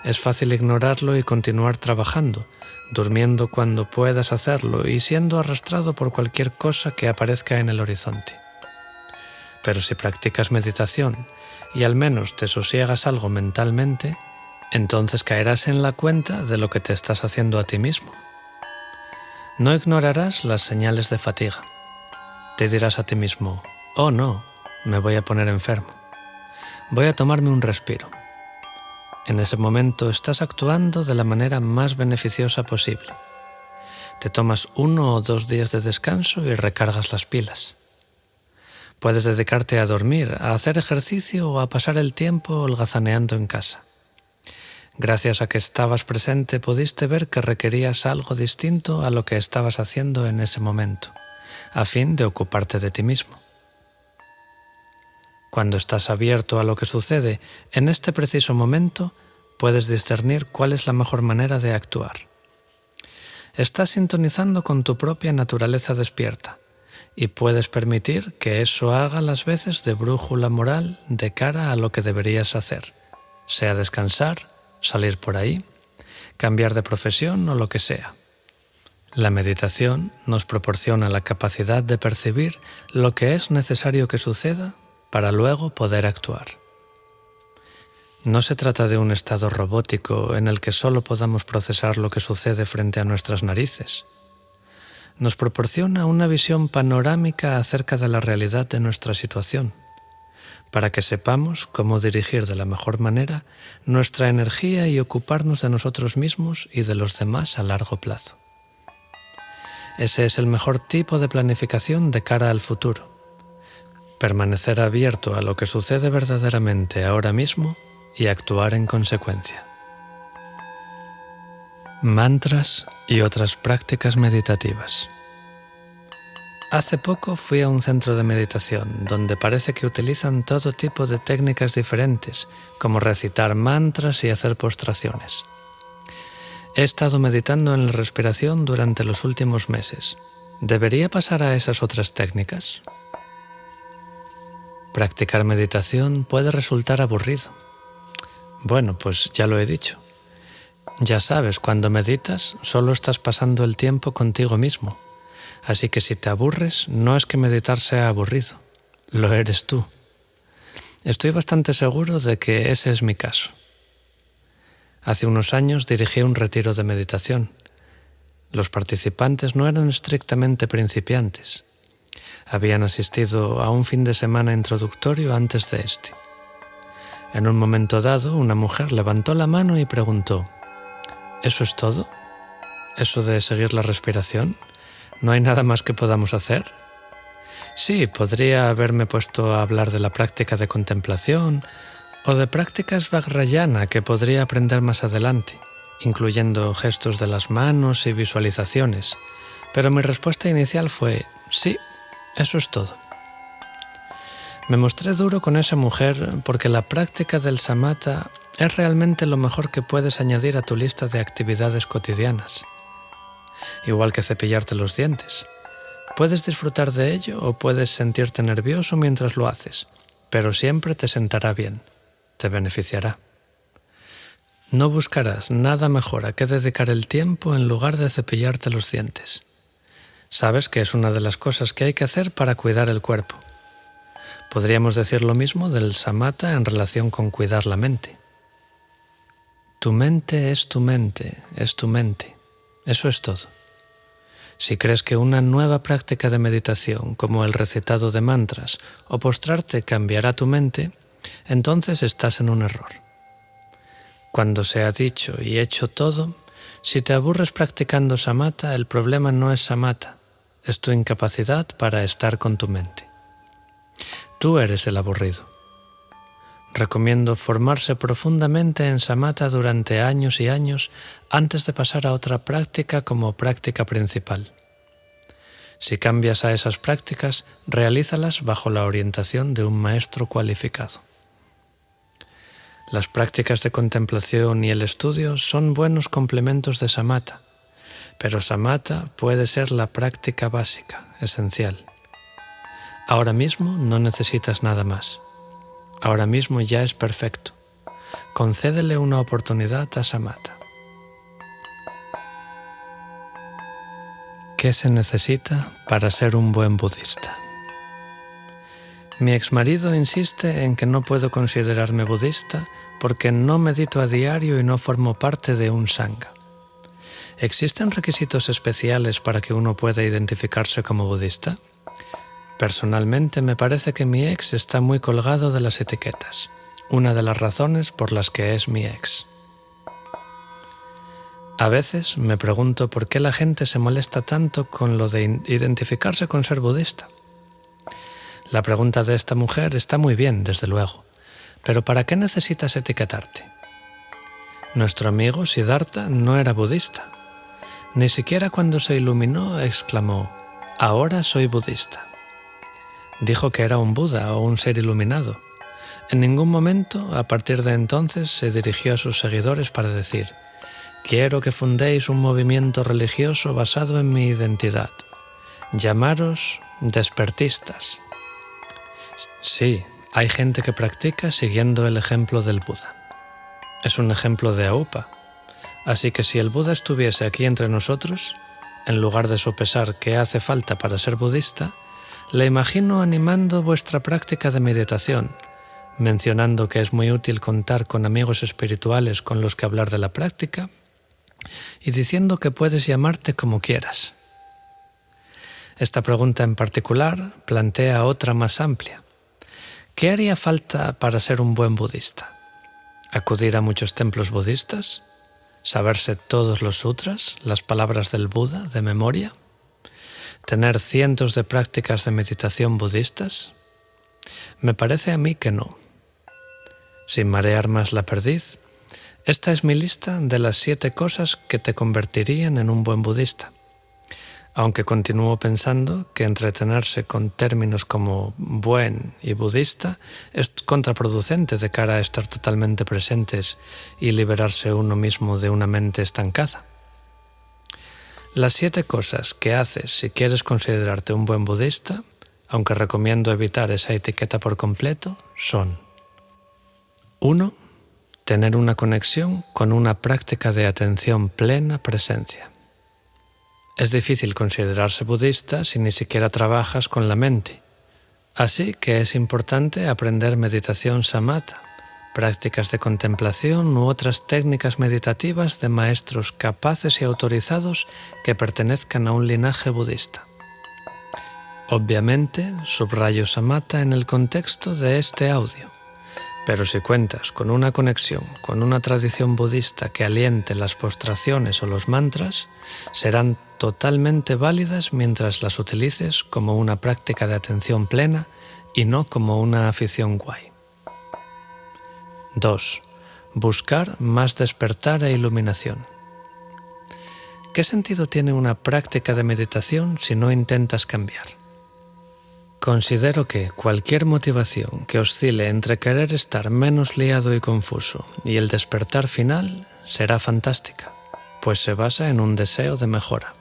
Es fácil ignorarlo y continuar trabajando, durmiendo cuando puedas hacerlo y siendo arrastrado por cualquier cosa que aparezca en el horizonte. Pero si practicas meditación y al menos te sosiegas algo mentalmente, entonces caerás en la cuenta de lo que te estás haciendo a ti mismo. No ignorarás las señales de fatiga. Te dirás a ti mismo, oh no, me voy a poner enfermo. Voy a tomarme un respiro. En ese momento estás actuando de la manera más beneficiosa posible. Te tomas 1 o 2 días de descanso y recargas las pilas. Puedes dedicarte a dormir, a hacer ejercicio o a pasar el tiempo holgazaneando en casa. Gracias a que estabas presente, pudiste ver que requerías algo distinto a lo que estabas haciendo en ese momento, a fin de ocuparte de ti mismo. Cuando estás abierto a lo que sucede en este preciso momento, puedes discernir cuál es la mejor manera de actuar. Estás sintonizando con tu propia naturaleza despierta y puedes permitir que eso haga las veces de brújula moral de cara a lo que deberías hacer, sea descansar, salir por ahí, cambiar de profesión o lo que sea. La meditación nos proporciona la capacidad de percibir lo que es necesario que suceda para luego poder actuar. No se trata de un estado robótico en el que solo podamos procesar lo que sucede frente a nuestras narices. Nos proporciona una visión panorámica acerca de la realidad de nuestra situación, para que sepamos cómo dirigir de la mejor manera nuestra energía y ocuparnos de nosotros mismos y de los demás a largo plazo. Ese es el mejor tipo de planificación de cara al futuro. Permanecer abierto a lo que sucede verdaderamente ahora mismo y actuar en consecuencia. Mantras y otras prácticas meditativas. Hace poco fui a un centro de meditación donde parece que utilizan todo tipo de técnicas diferentes, como recitar mantras y hacer postraciones. He estado meditando en la respiración durante los últimos meses. ¿Debería pasar a esas otras técnicas? Practicar meditación puede resultar aburrido. Bueno, pues ya lo he dicho. Ya sabes, cuando meditas, solo estás pasando el tiempo contigo mismo. Así que si te aburres, no es que meditar sea aburrido, lo eres tú. Estoy bastante seguro de que ese es mi caso. Hace unos años dirigí un retiro de meditación. Los participantes no eran estrictamente principiantes. Habían asistido a un fin de semana introductorio antes de este. En un momento dado, una mujer levantó la mano y preguntó, ¿eso es todo? ¿Eso de seguir la respiración? ¿No hay nada más que podamos hacer? Sí, podría haberme puesto a hablar de la práctica de contemplación o de prácticas Vajrayana que podría aprender más adelante, incluyendo gestos de las manos y visualizaciones, pero mi respuesta inicial fue, sí, eso es todo. Me mostré duro con esa mujer porque la práctica del samatha es realmente lo mejor que puedes añadir a tu lista de actividades cotidianas. Igual que cepillarte los dientes. Puedes disfrutar de ello o puedes sentirte nervioso mientras lo haces, pero siempre te sentará bien, te beneficiará. No buscarás nada mejor a qué dedicar el tiempo en lugar de cepillarte los dientes. Sabes que es una de las cosas que hay que hacer para cuidar el cuerpo. Podríamos decir lo mismo del samatha en relación con cuidar la mente. Tu mente es tu mente, es tu mente. Eso es todo. Si crees que una nueva práctica de meditación, como el recitado de mantras o postrarte, cambiará tu mente, entonces estás en un error. Cuando se ha dicho y hecho todo, si te aburres practicando samatha, el problema no es samatha, es tu incapacidad para estar con tu mente. Tú eres el aburrido. Recomiendo formarse profundamente en samatha durante años y años antes de pasar a otra práctica como práctica principal. Si cambias a esas prácticas, realízalas bajo la orientación de un maestro cualificado. Las prácticas de contemplación y el estudio son buenos complementos de samatha, pero samatha puede ser la práctica básica, esencial. Ahora mismo no necesitas nada más. Ahora mismo ya es perfecto. Concédele una oportunidad a samatha. ¿Qué se necesita para ser un buen budista? Mi exmarido insiste en que no puedo considerarme budista porque no medito a diario y no formo parte de un sangha. ¿Existen requisitos especiales para que uno pueda identificarse como budista? Personalmente me parece que mi ex está muy colgado de las etiquetas, una de las razones por las que es mi ex. A veces me pregunto por qué la gente se molesta tanto con lo de identificarse con ser budista. La pregunta de esta mujer está muy bien, desde luego, pero ¿para qué necesitas etiquetarte? Nuestro amigo Siddhartha no era budista. Ni siquiera cuando se iluminó exclamó, «Ahora soy budista». Dijo que era un Buda o un ser iluminado. En ningún momento, a partir de entonces, se dirigió a sus seguidores para decir, «Quiero que fundéis un movimiento religioso basado en mi identidad. Llamaros despertistas». Sí, hay gente que practica siguiendo el ejemplo del Buda. Es un ejemplo de Aupa. Así que si el Buda estuviese aquí entre nosotros, en lugar de sopesar qué hace falta para ser budista, le imagino animando vuestra práctica de meditación, mencionando que es muy útil contar con amigos espirituales con los que hablar de la práctica y diciendo que puedes llamarte como quieras. Esta pregunta en particular plantea otra más amplia. ¿Qué haría falta para ser un buen budista? ¿Acudir a muchos templos budistas? ¿Saberse todos los sutras, las palabras del Buda de memoria? ¿Tener cientos de prácticas de meditación budistas? Me parece a mí que no. Sin marear más la perdiz, esta es mi lista de las 7 cosas que te convertirían en un buen budista. Aunque continúo pensando que entretenerse con términos como buen y budista es contraproducente de cara a estar totalmente presentes y liberarse uno mismo de una mente estancada. Las 7 cosas que haces si quieres considerarte un buen budista, aunque recomiendo evitar esa etiqueta por completo, son: 1. Tener una conexión con una práctica de atención plena presencia. Es difícil considerarse budista si ni siquiera trabajas con la mente. Así que es importante aprender meditación samatha, prácticas de contemplación u otras técnicas meditativas de maestros capaces y autorizados que pertenezcan a un linaje budista. Obviamente, subrayo samatha en el contexto de este audio. Pero si cuentas con una conexión con una tradición budista que aliente las postraciones o los mantras, serán totalmente válidas mientras las utilices como una práctica de atención plena y no como una afición guay. 2. Buscar más despertar e iluminación. ¿Qué sentido tiene una práctica de meditación si no intentas cambiar? Considero que cualquier motivación que oscile entre querer estar menos liado y confuso y el despertar final será fantástica, pues se basa en un deseo de mejora.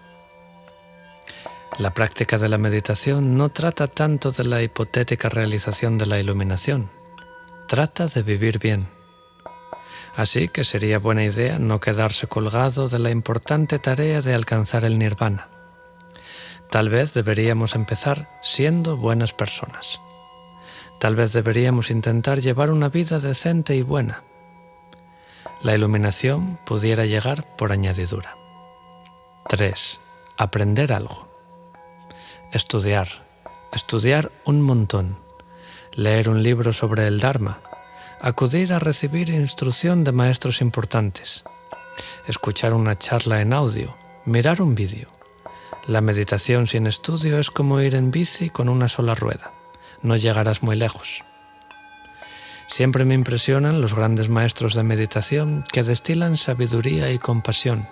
La práctica de la meditación no trata tanto de la hipotética realización de la iluminación, trata de vivir bien. Así que sería buena idea no quedarse colgado de la importante tarea de alcanzar el nirvana. Tal vez deberíamos empezar siendo buenas personas. Tal vez deberíamos intentar llevar una vida decente y buena. La iluminación pudiera llegar por añadidura. 3. Aprender algo. Estudiar un montón. Leer un libro sobre el Dharma. Acudir a recibir instrucción de maestros importantes. Escuchar una charla en audio. Mirar un vídeo. La meditación sin estudio es como ir en bici con una sola rueda. no llegarás muy lejos. Siempre me impresionan los grandes maestros de meditación que destilan sabiduría y compasión.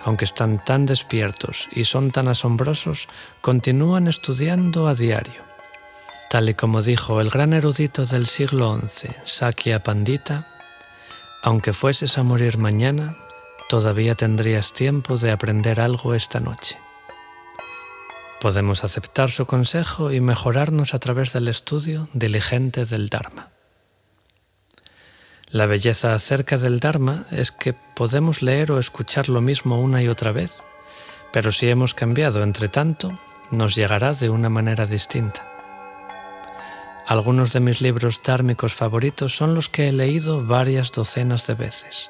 Aunque están tan despiertos y son tan asombrosos, continúan estudiando a diario. Tal y como dijo el gran erudito del siglo XI, Sakya Pandita, aunque fueses a morir mañana, todavía tendrías tiempo de aprender algo esta noche. Podemos aceptar su consejo y mejorarnos a través del estudio diligente del Dharma. La belleza acerca del Dharma es que podemos leer o escuchar lo mismo una y otra vez, pero si hemos cambiado entre tanto, nos llegará de una manera distinta. Algunos de mis libros dhármicos favoritos son los que he leído varias docenas de veces.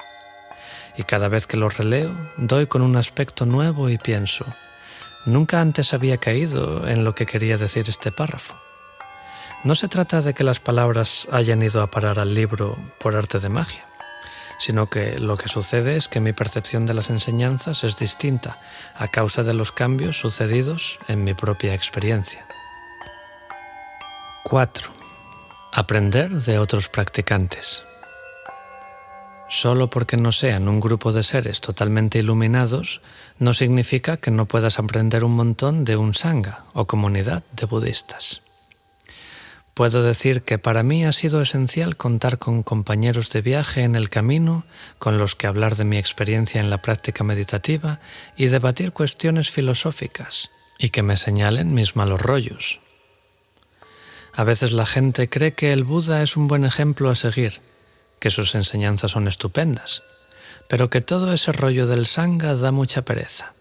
Y cada vez que los releo, doy con un aspecto nuevo y pienso, nunca antes había caído en lo que quería decir este párrafo. No se trata de que las palabras hayan ido a parar al libro por arte de magia, sino que lo que sucede es que mi percepción de las enseñanzas es distinta a causa de los cambios sucedidos en mi propia experiencia. 4. Aprender de otros practicantes. Solo porque no sean un grupo de seres totalmente iluminados, no significa que no puedas aprender un montón de un sangha o comunidad de budistas. Puedo decir que para mí ha sido esencial contar con compañeros de viaje en el camino, con los que hablar de mi experiencia en la práctica meditativa y debatir cuestiones filosóficas, y que me señalen mis malos rollos. A veces la gente cree que el Buda es un buen ejemplo a seguir, que sus enseñanzas son estupendas, pero que todo ese rollo del sangha da mucha pereza.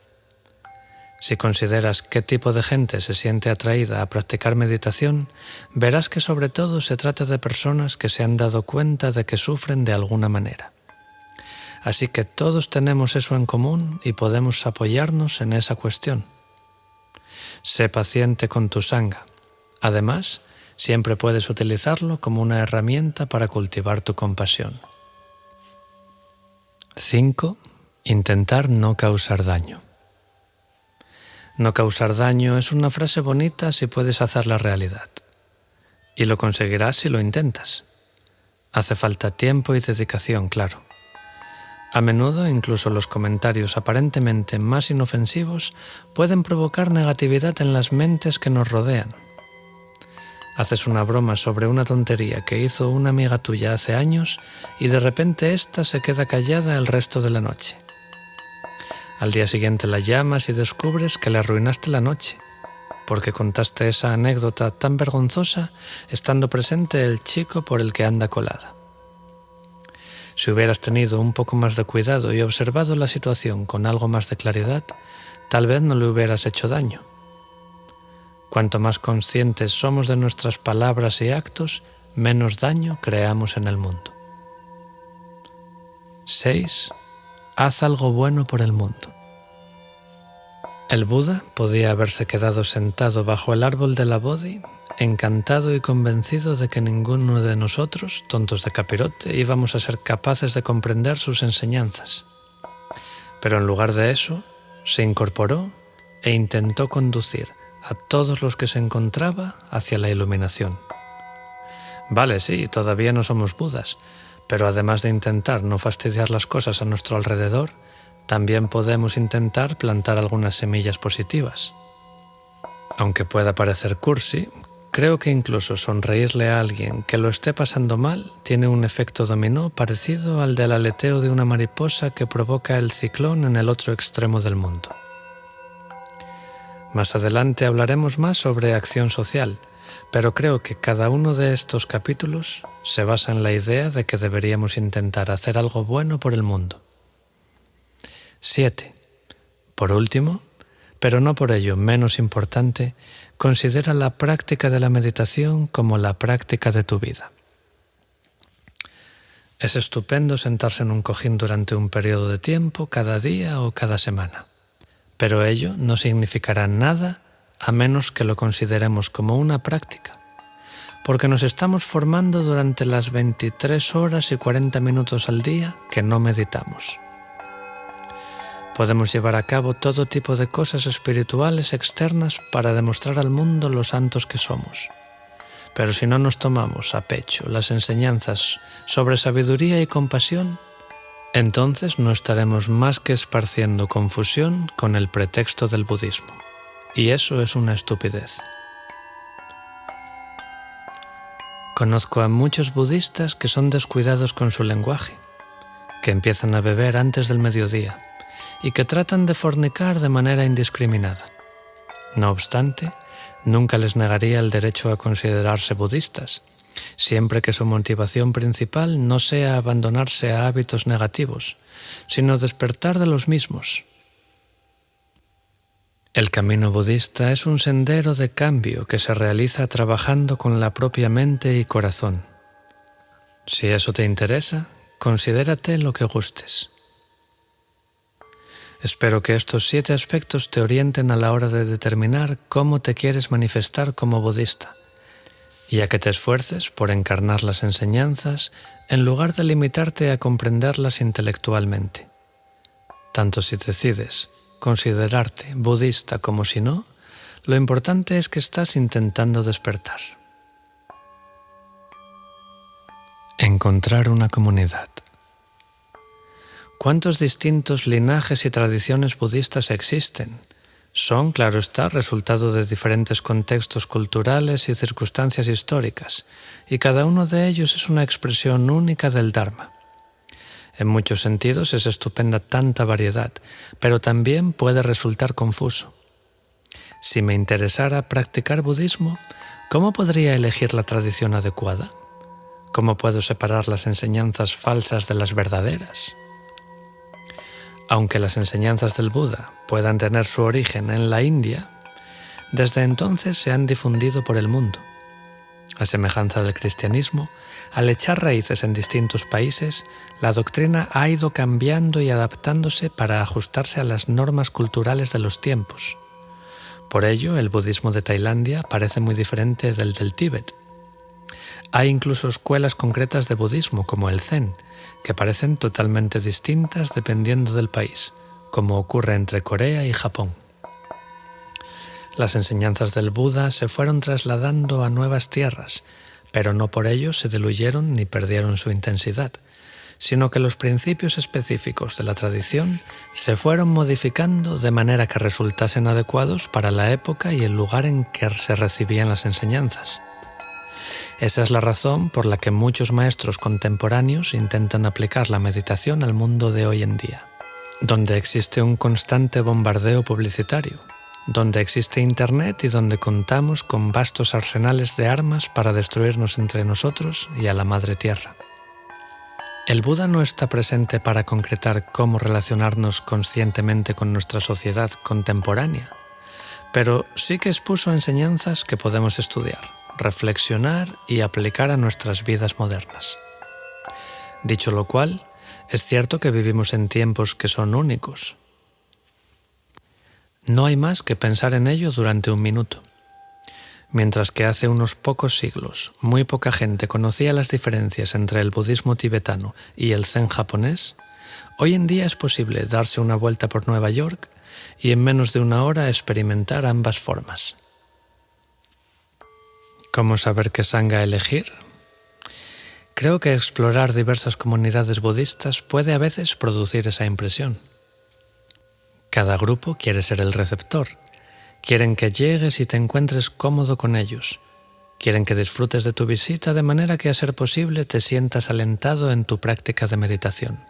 Si consideras qué tipo de gente se siente atraída a practicar meditación, verás que sobre todo se trata de personas que se han dado cuenta de que sufren de alguna manera. Así que todos tenemos eso en común y podemos apoyarnos en esa cuestión. Sé paciente con tu sangha. Además, siempre puedes utilizarlo como una herramienta para cultivar tu compasión. 5. Intentar no causar daño. No causar daño es una frase bonita si puedes hacerla realidad. Y lo conseguirás si lo intentas. Hace falta tiempo y dedicación, claro. A menudo, incluso los comentarios aparentemente más inofensivos pueden provocar negatividad en las mentes que nos rodean. Haces una broma sobre una tontería que hizo una amiga tuya hace años y de repente ésta se queda callada el resto de la noche. Al día siguiente la llamas y descubres que le arruinaste la noche, porque contaste esa anécdota tan vergonzosa estando presente el chico por el que anda colada. Si hubieras tenido un poco más de cuidado y observado la situación con algo más de claridad, tal vez no le hubieras hecho daño. Cuanto más conscientes somos de nuestras palabras y actos, menos daño creamos en el mundo. 6. Haz algo bueno por el mundo. El Buda podía haberse quedado sentado bajo el árbol de la Bodhi, encantado y convencido de que ninguno de nosotros, tontos de capirote, íbamos a ser capaces de comprender sus enseñanzas. Pero en lugar de eso, se incorporó e intentó conducir a todos los que se encontraba hacia la iluminación. Vale, sí, todavía no somos Budas, pero además de intentar no fastidiar las cosas a nuestro alrededor, también podemos intentar plantar algunas semillas positivas. Aunque pueda parecer cursi, creo que incluso sonreírle a alguien que lo esté pasando mal tiene un efecto dominó parecido al del aleteo de una mariposa que provoca el ciclón en el otro extremo del mundo. Más adelante hablaremos más sobre acción social, pero creo que cada uno de estos capítulos se basa en la idea de que deberíamos intentar hacer algo bueno por el mundo. 7. Por último, pero no por ello menos importante, considera la práctica de la meditación como la práctica de tu vida. Es estupendo sentarse en un cojín durante un periodo de tiempo, cada día o cada semana. Pero ello no significará nada a menos que lo consideremos como una práctica, porque nos estamos formando durante las 23 horas y 40 minutos al día que no meditamos. Podemos llevar a cabo todo tipo de cosas espirituales externas para demostrar al mundo lo santos que somos, Pero si no nos tomamos a pecho las enseñanzas sobre sabiduría y compasión, entonces no estaremos más que esparciendo confusión con el pretexto del budismo. Y eso es una estupidez. Conozco a muchos budistas que son descuidados con su lenguaje, que empiezan a beber antes del mediodía y que tratan de fornicar de manera indiscriminada. No obstante, nunca les negaría el derecho a considerarse budistas, siempre que su motivación principal no sea abandonarse a hábitos negativos, sino despertar de los mismos. El camino budista es un sendero de cambio que se realiza trabajando con la propia mente y corazón. Si eso te interesa, considérate lo que gustes. Espero que estos 7 aspectos te orienten a la hora de determinar cómo te quieres manifestar como budista, y a que te esfuerces por encarnar las enseñanzas en lugar de limitarte a comprenderlas intelectualmente. Tanto si decides considerarte budista como si no, lo importante es que estás intentando despertar. Encontrar una comunidad. ¿Cuántos distintos linajes y tradiciones budistas existen? Son, claro está, resultado de diferentes contextos culturales y circunstancias históricas, y cada uno de ellos es una expresión única del Dharma. En muchos sentidos es estupenda tanta variedad, pero también puede resultar confuso. Si me interesara practicar budismo, ¿cómo podría elegir la tradición adecuada? ¿Cómo puedo separar las enseñanzas falsas de las verdaderas? Aunque las enseñanzas del Buda puedan tener su origen en la India, desde entonces se han difundido por el mundo. A semejanza del cristianismo, al echar raíces en distintos países, la doctrina ha ido cambiando y adaptándose para ajustarse a las normas culturales de los tiempos. Por ello, el budismo de Tailandia parece muy diferente del Tíbet. Hay incluso escuelas concretas de budismo, como el Zen, que parecen totalmente distintas dependiendo del país, como ocurre entre Corea y Japón. Las enseñanzas del Buda se fueron trasladando a nuevas tierras, pero no por ello se diluyeron ni perdieron su intensidad, sino que los principios específicos de la tradición se fueron modificando de manera que resultasen adecuados para la época y el lugar en que se recibían las enseñanzas. Esa es la razón por la que muchos maestros contemporáneos intentan aplicar la meditación al mundo de hoy en día, donde existe un constante bombardeo publicitario, donde existe Internet y donde contamos con vastos arsenales de armas para destruirnos entre nosotros y a la Madre Tierra. El Buda no está presente para concretar cómo relacionarnos conscientemente con nuestra sociedad contemporánea, pero sí que expuso enseñanzas que podemos estudiar, reflexionar y aplicar a nuestras vidas modernas. Dicho lo cual, es cierto que vivimos en tiempos que son únicos. No hay más que pensar en ello durante un minuto. Mientras que hace unos pocos siglos muy poca gente conocía las diferencias entre el budismo tibetano y el zen japonés, hoy en día es posible darse una vuelta por Nueva York y en menos de una hora experimentar ambas formas. ¿Cómo saber qué sangha elegir? Creo que explorar diversas comunidades budistas puede a veces producir esa impresión. Cada grupo quiere ser el receptor. Quieren que llegues y te encuentres cómodo con ellos. Quieren que disfrutes de tu visita de manera que, a ser posible, te sientas alentado en tu práctica de meditación.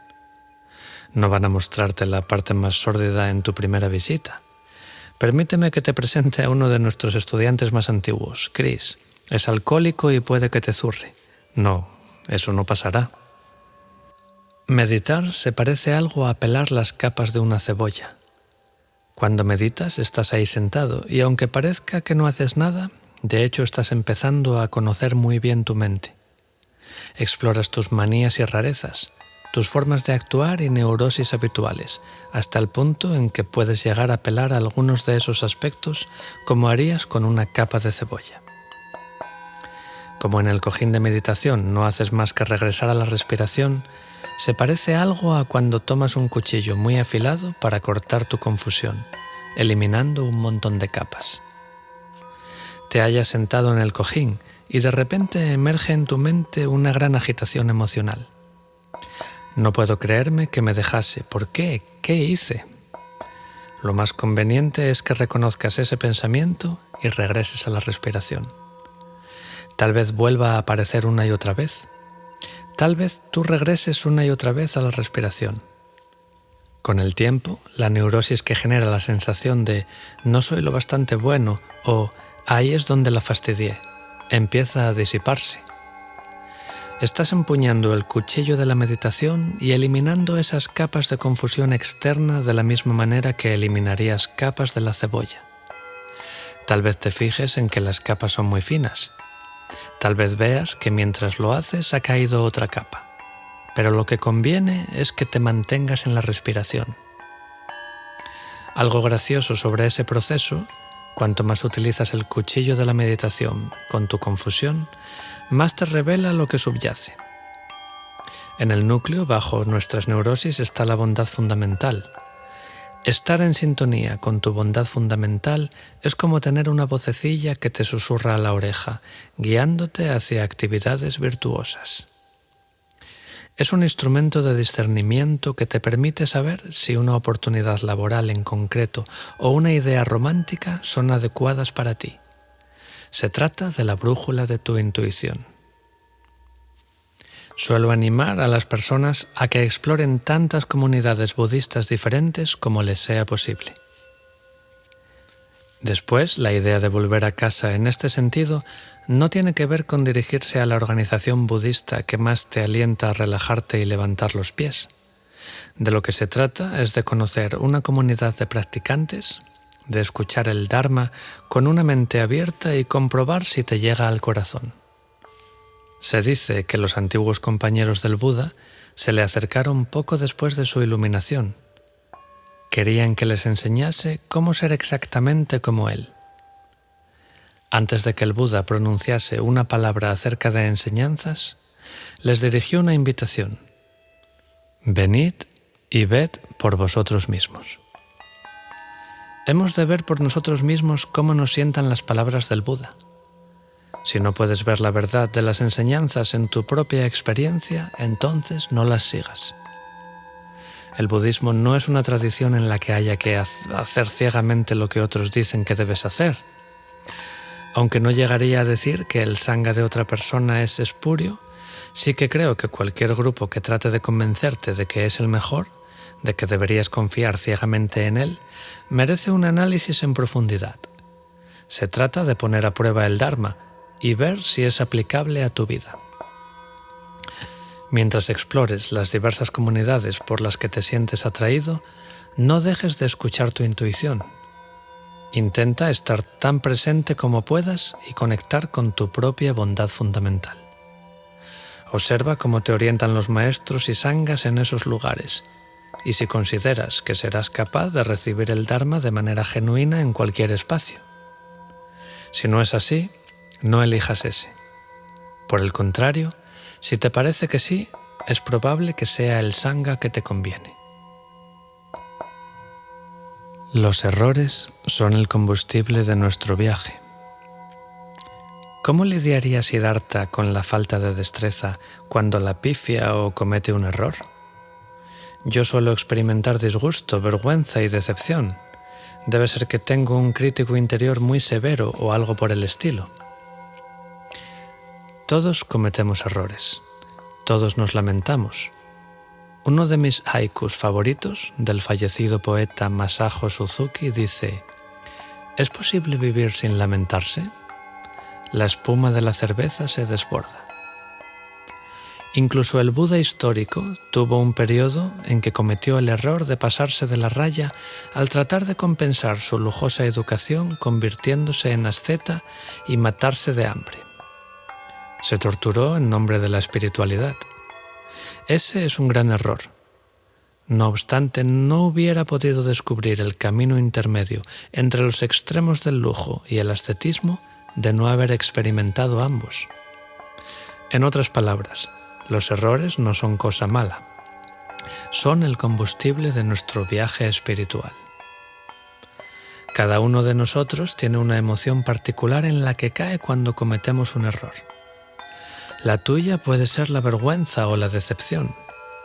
No van a mostrarte la parte más sórdida en tu primera visita. Permíteme que te presente a uno de nuestros estudiantes más antiguos, Chris. Es alcohólico y puede que te zurre. No, eso no pasará. Meditar se parece algo a pelar las capas de una cebolla. Cuando meditas estás ahí sentado y aunque parezca que no haces nada, de hecho estás empezando a conocer muy bien tu mente. Exploras tus manías y rarezas, tus formas de actuar y neurosis habituales, hasta el punto en que puedes llegar a pelar algunos de esos aspectos como harías con una capa de cebolla. Como en el cojín de meditación no haces más que regresar a la respiración, se parece algo a cuando tomas un cuchillo muy afilado para cortar tu confusión, eliminando un montón de capas. Te hallas sentado en el cojín y de repente emerge en tu mente una gran agitación emocional. No puedo creerme que me dejase. ¿Por qué? ¿Qué hice? Lo más conveniente es que reconozcas ese pensamiento y regreses a la respiración. Tal vez vuelva a aparecer una y otra vez. Tal vez tú regreses una y otra vez a la respiración. Con el tiempo, la neurosis que genera la sensación de no soy lo bastante bueno o ahí es donde la fastidié, empieza a disiparse. Estás empuñando el cuchillo de la meditación y eliminando esas capas de confusión externa de la misma manera que eliminarías capas de la cebolla. Tal vez te fijes en que las capas son muy finas. Tal vez veas que mientras lo haces ha caído otra capa. Pero lo que conviene es que te mantengas en la respiración. Algo gracioso sobre ese proceso, cuanto más utilizas el cuchillo de la meditación con tu confusión, más te revela lo que subyace. En el núcleo, bajo nuestras neurosis, está la bondad fundamental. Estar en sintonía con tu bondad fundamental es como tener una vocecilla que te susurra a la oreja, guiándote hacia actividades virtuosas. Es un instrumento de discernimiento que te permite saber si una oportunidad laboral en concreto o una idea romántica son adecuadas para ti. Se trata de la brújula de tu intuición. Suelo animar a las personas a que exploren tantas comunidades budistas diferentes como les sea posible. Después, la idea de volver a casa en este sentido no tiene que ver con dirigirse a la organización budista que más te alienta a relajarte y levantar los pies. De lo que se trata es de conocer una comunidad de practicantes, de escuchar el Dharma con una mente abierta y comprobar si te llega al corazón. Se dice que los antiguos compañeros del Buda se le acercaron poco después de su iluminación. Querían que les enseñase cómo ser exactamente como él. Antes de que el Buda pronunciase una palabra acerca de enseñanzas, les dirigió una invitación. Venid y ved por vosotros mismos. Hemos de ver por nosotros mismos cómo nos sientan las palabras del Buda. Si no puedes ver la verdad de las enseñanzas en tu propia experiencia, entonces no las sigas. El budismo no es una tradición en la que haya que hacer ciegamente lo que otros dicen que debes hacer. Aunque no llegaría a decir que el sangha de otra persona es espurio, sí que creo que cualquier grupo que trate de convencerte de que es el mejor, de que deberías confiar ciegamente en él, merece un análisis en profundidad. Se trata de poner a prueba el Dharma y ver si es aplicable a tu vida. Mientras explores las diversas comunidades por las que te sientes atraído, no dejes de escuchar tu intuición. Intenta estar tan presente como puedas y conectar con tu propia bondad fundamental. Observa cómo te orientan los maestros y sanghas en esos lugares, y si consideras que serás capaz de recibir el Dharma de manera genuina en cualquier espacio. Si no es así, no elijas ese. Por el contrario, si te parece que sí, es probable que sea el sangha que te conviene. Los errores son el combustible de nuestro viaje. ¿Cómo lidiaría Siddhartha con la falta de destreza cuando la pifia o comete un error? Yo suelo experimentar disgusto, vergüenza y decepción. Debe ser que tengo un crítico interior muy severo o algo por el estilo. Todos cometemos errores. Todos nos lamentamos. Uno de mis haikus favoritos, del fallecido poeta Masaho Suzuki, dice: ¿es posible vivir sin lamentarse? La espuma de la cerveza se desborda. Incluso el Buda histórico tuvo un periodo en que cometió el error de pasarse de la raya al tratar de compensar su lujosa educación convirtiéndose en asceta y matarse de hambre. Se torturó en nombre de la espiritualidad. Ese es un gran error. No obstante, no hubiera podido descubrir el camino intermedio entre los extremos del lujo y el ascetismo de no haber experimentado ambos. En otras palabras, los errores no son cosa mala. Son el combustible de nuestro viaje espiritual. Cada uno de nosotros tiene una emoción particular en la que cae cuando cometemos un error. La tuya puede ser la vergüenza o la decepción,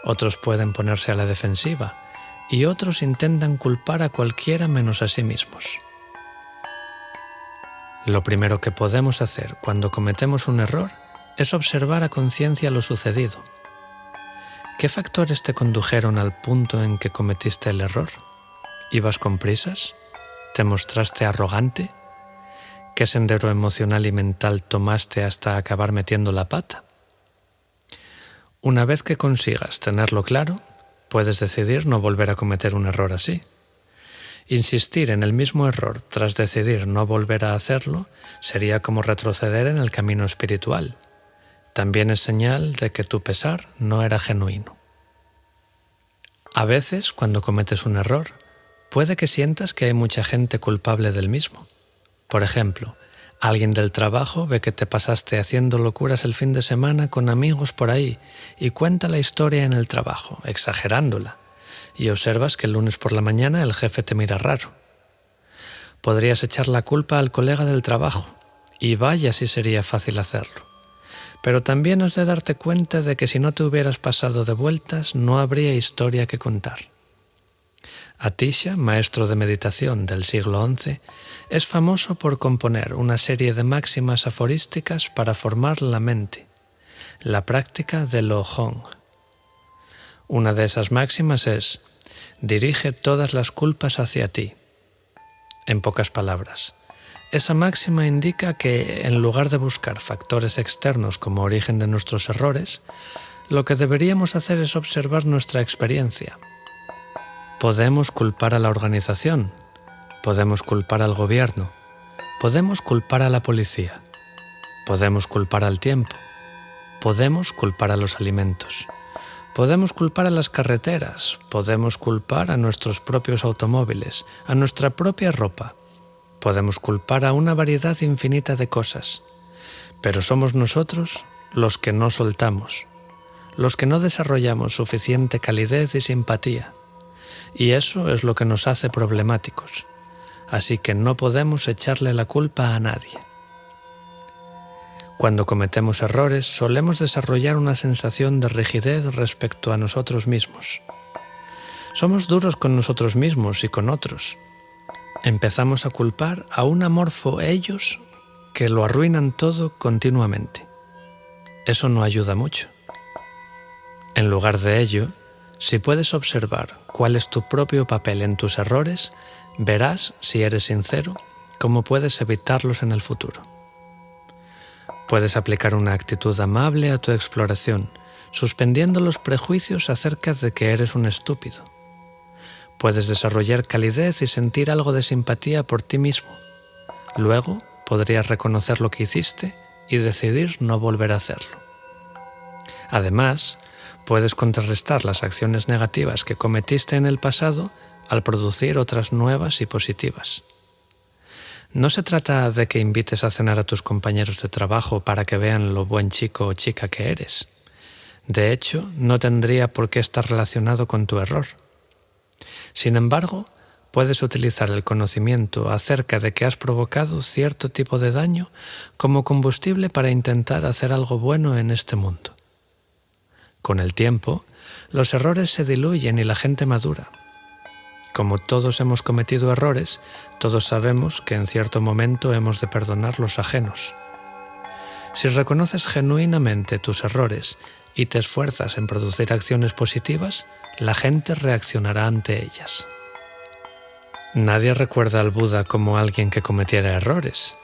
otros pueden ponerse a la defensiva y otros intentan culpar a cualquiera menos a sí mismos. Lo primero que podemos hacer cuando cometemos un error es observar a conciencia lo sucedido. ¿Qué factores te condujeron al punto en que cometiste el error? ¿Ibas con prisas? ¿Te mostraste arrogante? ¿Qué sendero emocional y mental tomaste hasta acabar metiendo la pata? Una vez que consigas tenerlo claro, puedes decidir no volver a cometer un error así. Insistir en el mismo error tras decidir no volver a hacerlo sería como retroceder en el camino espiritual. También es señal de que tu pesar no era genuino. A veces, cuando cometes un error, puede que sientas que hay mucha gente culpable del mismo. Por ejemplo, alguien del trabajo ve que te pasaste haciendo locuras el fin de semana con amigos por ahí y cuenta la historia en el trabajo, exagerándola, y observas que el lunes por la mañana el jefe te mira raro. Podrías echar la culpa al colega del trabajo, y vaya si sería fácil hacerlo. Pero también has de darte cuenta de que si no te hubieras pasado de vueltas, no habría historia que contar. Atisha, maestro de meditación del siglo XI, es famoso por componer una serie de máximas aforísticas para formar la mente, la práctica de Lo Hong. Una de esas máximas es: dirige todas las culpas hacia ti. En pocas palabras, esa máxima indica que, en lugar de buscar factores externos como origen de nuestros errores, lo que deberíamos hacer es observar nuestra experiencia. Podemos culpar a la organización, podemos culpar al gobierno, podemos culpar a la policía, podemos culpar al tiempo, podemos culpar a los alimentos, podemos culpar a las carreteras, podemos culpar a nuestros propios automóviles, a nuestra propia ropa, podemos culpar a una variedad infinita de cosas, pero somos nosotros los que no soltamos, los que no desarrollamos suficiente calidez y simpatía. Y eso es lo que nos hace problemáticos, así que no podemos echarle la culpa a nadie. Cuando cometemos errores, solemos desarrollar una sensación de rigidez respecto a nosotros mismos. Somos duros con nosotros mismos y con otros. Empezamos a culpar a un amorfo ellos que lo arruinan todo continuamente. Eso no ayuda mucho. En lugar de ello, si puedes observar cuál es tu propio papel en tus errores, verás, si eres sincero, cómo puedes evitarlos en el futuro. Puedes aplicar una actitud amable a tu exploración, suspendiendo los prejuicios acerca de que eres un estúpido. Puedes desarrollar calidez y sentir algo de simpatía por ti mismo. Luego podrías reconocer lo que hiciste y decidir no volver a hacerlo. Además, puedes contrarrestar las acciones negativas que cometiste en el pasado al producir otras nuevas y positivas. No se trata de que invites a cenar a tus compañeros de trabajo para que vean lo buen chico o chica que eres. De hecho, no tendría por qué estar relacionado con tu error. Sin embargo, puedes utilizar el conocimiento acerca de que has provocado cierto tipo de daño como combustible para intentar hacer algo bueno en este mundo. Con el tiempo, los errores se diluyen y la gente madura. Como todos hemos cometido errores, todos sabemos que en cierto momento hemos de perdonar los ajenos. Si reconoces genuinamente tus errores y te esfuerzas en producir acciones positivas, la gente reaccionará ante ellas. Nadie recuerda al Buda como alguien que cometiera errores.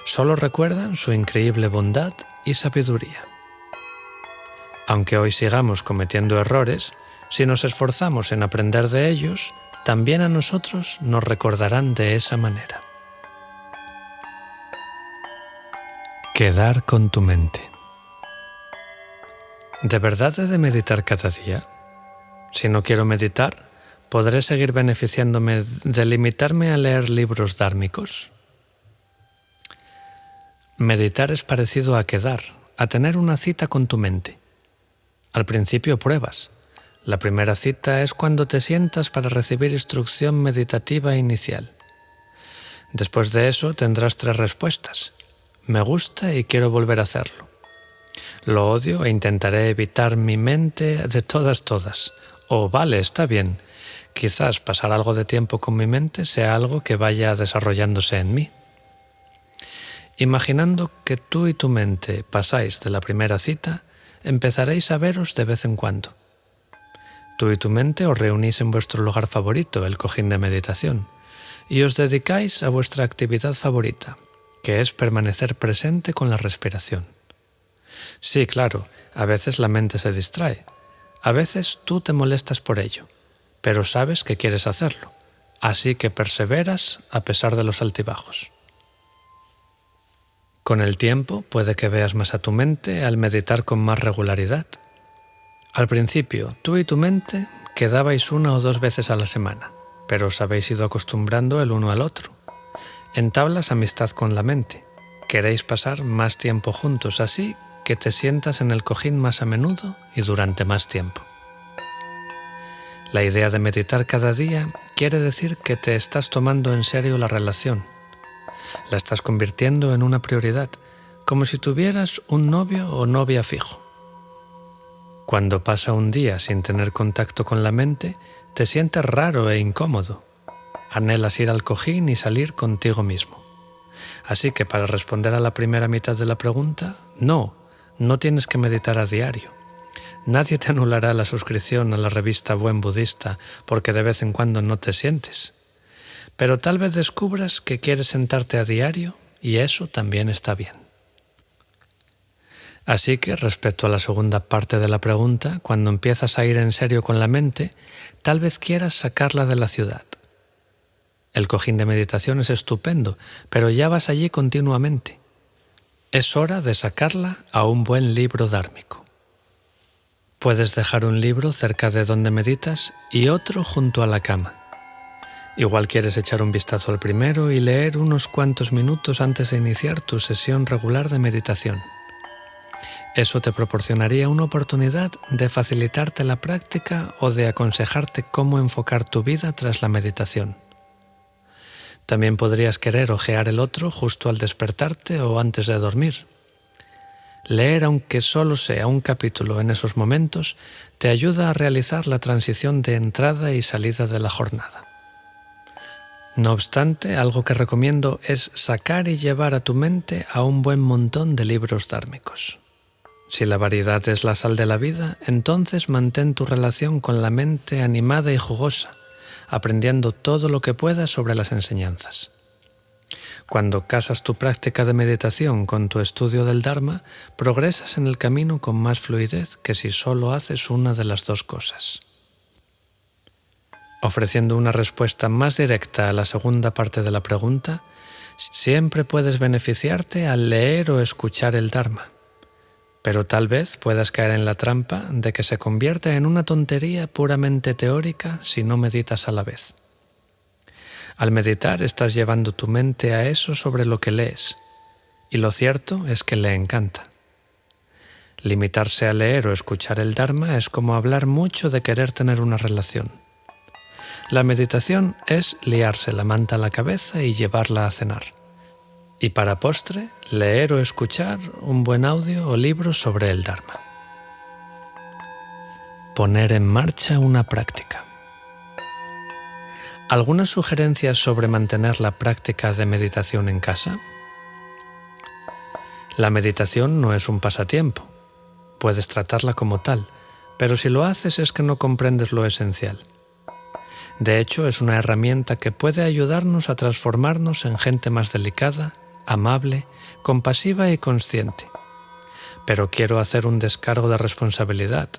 Solo recuerdan su increíble bondad y sabiduría. Aunque hoy sigamos cometiendo errores, si nos esforzamos en aprender de ellos, también a nosotros nos recordarán de esa manera. Quedar con tu mente. ¿De verdad he de meditar cada día? Si no quiero meditar, ¿podré seguir beneficiándome de limitarme a leer libros dármicos? Meditar es parecido a quedar, a tener una cita con tu mente. Al principio pruebas. La primera cita es cuando te sientas para recibir instrucción meditativa inicial. Después de eso tendrás 3 respuestas. Me gusta y quiero volver a hacerlo. Lo odio e intentaré evitar mi mente de todas. O vale, está bien. Quizás pasar algo de tiempo con mi mente sea algo que vaya desarrollándose en mí. Imaginando que tú y tu mente pasáis de la primera cita, empezaréis a veros de vez en cuando. Tú y tu mente os reunís en vuestro lugar favorito, el cojín de meditación, y os dedicáis a vuestra actividad favorita, que es permanecer presente con la respiración. Sí, claro, a veces la mente se distrae, a veces tú te molestas por ello, pero sabes que quieres hacerlo, así que perseveras a pesar de los altibajos. Con el tiempo puede que veas más a tu mente al meditar con más regularidad. Al principio, tú y tu mente quedabais 1 o 2 veces a la semana, pero os habéis ido acostumbrando el uno al otro. Entablas amistad con la mente, queréis pasar más tiempo juntos, así que te sientas en el cojín más a menudo y durante más tiempo. La idea de meditar cada día quiere decir que te estás tomando en serio la relación. La estás convirtiendo en una prioridad, como si tuvieras un novio o novia fijo. Cuando pasa un día sin tener contacto con la mente, te sientes raro e incómodo. Anhelas ir al cojín y salir contigo mismo. Así que para responder a la primera mitad de la pregunta, no tienes que meditar a diario. Nadie te anulará la suscripción a la revista Buen Budista porque de vez en cuando no te sientes. Pero tal vez descubras que quieres sentarte a diario y eso también está bien. Así que, respecto a la segunda parte de la pregunta, cuando empiezas a ir en serio con la mente, tal vez quieras sacarla de la ciudad. El cojín de meditación es estupendo, pero ya vas allí continuamente. Es hora de sacarla a un buen libro dármico. Puedes dejar un libro cerca de donde meditas y otro junto a la cama. Igual quieres echar un vistazo al primero y leer unos cuantos minutos antes de iniciar tu sesión regular de meditación. Eso te proporcionaría una oportunidad de facilitarte la práctica o de aconsejarte cómo enfocar tu vida tras la meditación. También podrías querer hojear el otro justo al despertarte o antes de dormir. Leer, aunque solo sea un capítulo en esos momentos, te ayuda a realizar la transición de entrada y salida de la jornada. No obstante, algo que recomiendo es sacar y llevar a tu mente a un buen montón de libros dármicos. Si la variedad es la sal de la vida, entonces mantén tu relación con la mente animada y jugosa, aprendiendo todo lo que puedas sobre las enseñanzas. Cuando casas tu práctica de meditación con tu estudio del Dharma, progresas en el camino con más fluidez que si solo haces una de las dos cosas. Ofreciendo una respuesta más directa a la segunda parte de la pregunta, siempre puedes beneficiarte al leer o escuchar el Dharma. Pero tal vez puedas caer en la trampa de que se convierta en una tontería puramente teórica si no meditas a la vez. Al meditar estás llevando tu mente a eso sobre lo que lees, y lo cierto es que le encanta. Limitarse a leer o escuchar el Dharma es como hablar mucho de querer tener una relación. La meditación es liarse la manta a la cabeza y llevarla a cenar. Y para postre, leer o escuchar un buen audio o libro sobre el Dharma. Poner en marcha una práctica. ¿Algunas sugerencias sobre mantener la práctica de meditación en casa? La meditación no es un pasatiempo. Puedes tratarla como tal, pero si lo haces es que no comprendes lo esencial. De hecho, es una herramienta que puede ayudarnos a transformarnos en gente más delicada, amable, compasiva y consciente. Pero quiero hacer un descargo de responsabilidad.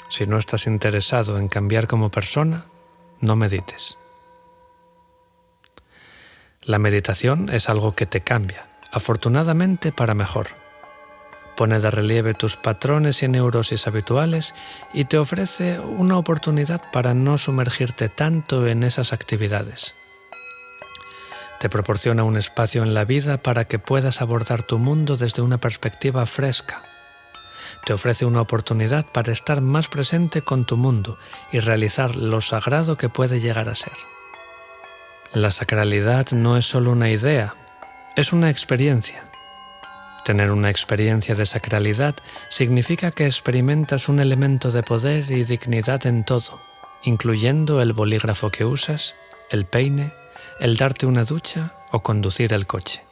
Si no estás interesado en cambiar como persona, no medites. La meditación es algo que te cambia, afortunadamente para mejor. Pone de relieve tus patrones y neurosis habituales y te ofrece una oportunidad para no sumergirte tanto en esas actividades. Te proporciona un espacio en la vida para que puedas abordar tu mundo desde una perspectiva fresca. Te ofrece una oportunidad para estar más presente con tu mundo y realizar lo sagrado que puede llegar a ser. La sacralidad no es solo una idea, es una experiencia. Tener una experiencia de sacralidad significa que experimentas un elemento de poder y dignidad en todo, incluyendo el bolígrafo que usas, el peine, el darte una ducha o conducir el coche.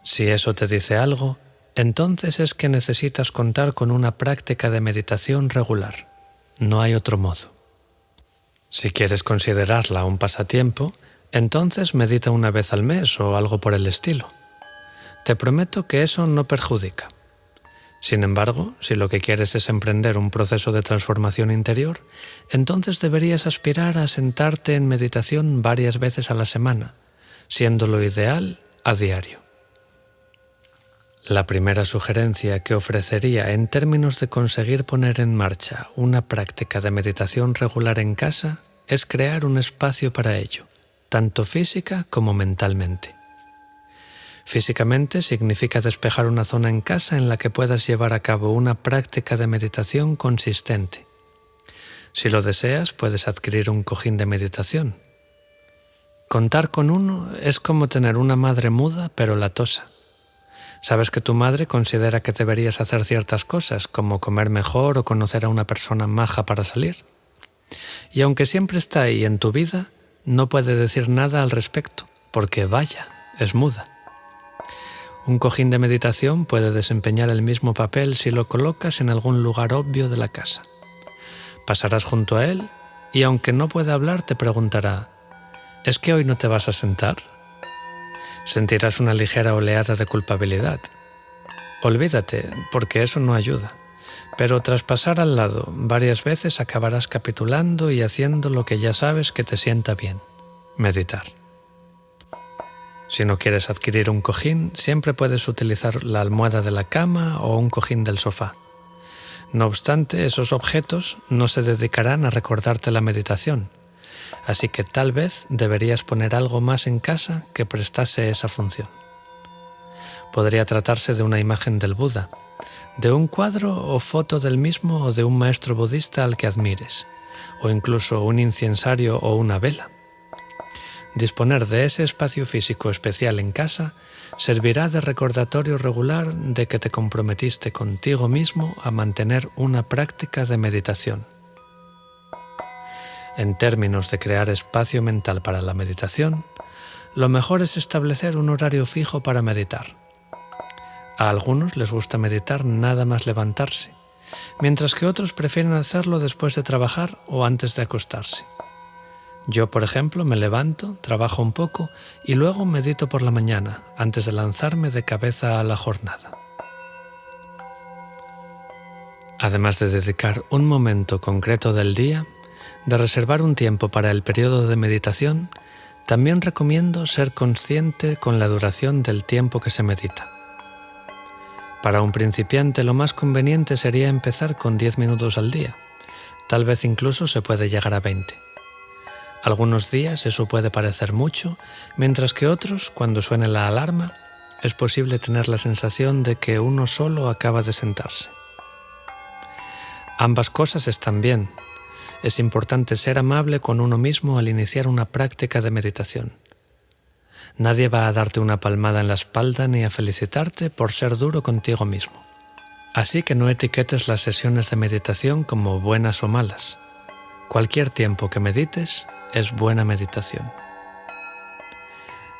Si eso te dice algo, entonces es que necesitas contar con una práctica de meditación regular. No hay otro modo. Si quieres considerarla un pasatiempo, entonces medita una vez al mes o algo por el estilo. Te prometo que eso no perjudica. Sin embargo, si lo que quieres es emprender un proceso de transformación interior, entonces deberías aspirar a sentarte en meditación varias veces a la semana, siendo lo ideal a diario. La primera sugerencia que ofrecería en términos de conseguir poner en marcha una práctica de meditación regular en casa es crear un espacio para ello, tanto física como mentalmente. Físicamente significa despejar una zona en casa en la que puedas llevar a cabo una práctica de meditación consistente. Si lo deseas, puedes adquirir un cojín de meditación. Contar con uno es como tener una madre muda pero latosa. Sabes que tu madre considera que deberías hacer ciertas cosas, como comer mejor o conocer a una persona maja para salir. Y aunque siempre está ahí en tu vida, no puede decir nada al respecto, porque vaya, es muda. Un cojín de meditación puede desempeñar el mismo papel si lo colocas en algún lugar obvio de la casa. Pasarás junto a él y aunque no pueda hablar te preguntará: ¿es que hoy no te vas a sentar? Sentirás una ligera oleada de culpabilidad. Olvídate, porque eso no ayuda. Pero tras pasar al lado varias veces acabarás capitulando y haciendo lo que ya sabes que te sienta bien: meditar. Si no quieres adquirir un cojín, siempre puedes utilizar la almohada de la cama o un cojín del sofá. No obstante, esos objetos no se dedicarán a recordarte la meditación, así que tal vez deberías poner algo más en casa que prestase esa función. Podría tratarse de una imagen del Buda, de un cuadro o foto del mismo o de un maestro budista al que admires, o incluso un incensario o una vela. Disponer de ese espacio físico especial en casa servirá de recordatorio regular de que te comprometiste contigo mismo a mantener una práctica de meditación. En términos de crear espacio mental para la meditación, lo mejor es establecer un horario fijo para meditar. A algunos les gusta meditar nada más levantarse, mientras que otros prefieren hacerlo después de trabajar o antes de acostarse. Yo, por ejemplo, me levanto, trabajo un poco y luego medito por la mañana, antes de lanzarme de cabeza a la jornada. Además de dedicar un momento concreto del día, de reservar un tiempo para el periodo de meditación, también recomiendo ser consciente con la duración del tiempo que se medita. Para un principiante lo más conveniente sería empezar con 10 minutos al día, tal vez incluso se puede llegar a 20. Algunos días eso puede parecer mucho, mientras que otros, cuando suene la alarma, es posible tener la sensación de que uno solo acaba de sentarse. Ambas cosas están bien. Es importante ser amable con uno mismo al iniciar una práctica de meditación. Nadie va a darte una palmada en la espalda ni a felicitarte por ser duro contigo mismo. Así que no etiquetes las sesiones de meditación como buenas o malas. Cualquier tiempo que medites es buena meditación.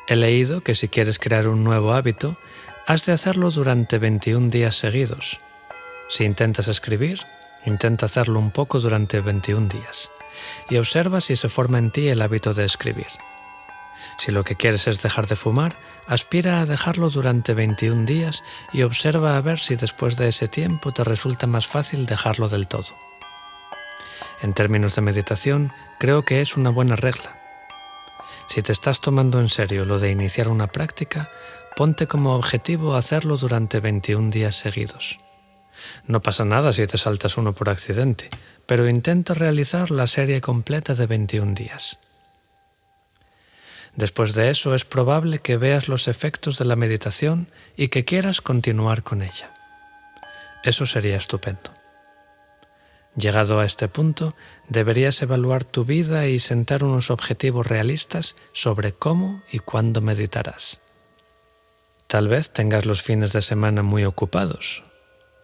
He leído que si quieres crear un nuevo hábito, has de hacerlo durante 21 días seguidos. Si intentas escribir, intenta hacerlo un poco durante 21 días y observa si se forma en ti el hábito de escribir. Si lo que quieres es dejar de fumar, aspira a dejarlo durante 21 días y observa a ver si después de ese tiempo te resulta más fácil dejarlo del todo. En términos de meditación, creo que es una buena regla. Si te estás tomando en serio lo de iniciar una práctica, ponte como objetivo hacerlo durante 21 días seguidos. No pasa nada si te saltas uno por accidente, pero intenta realizar la serie completa de 21 días. Después de eso es probable que veas los efectos de la meditación y que quieras continuar con ella. Eso sería estupendo. Llegado a este punto, deberías evaluar tu vida y sentar unos objetivos realistas sobre cómo y cuándo meditarás. Tal vez tengas los fines de semana muy ocupados,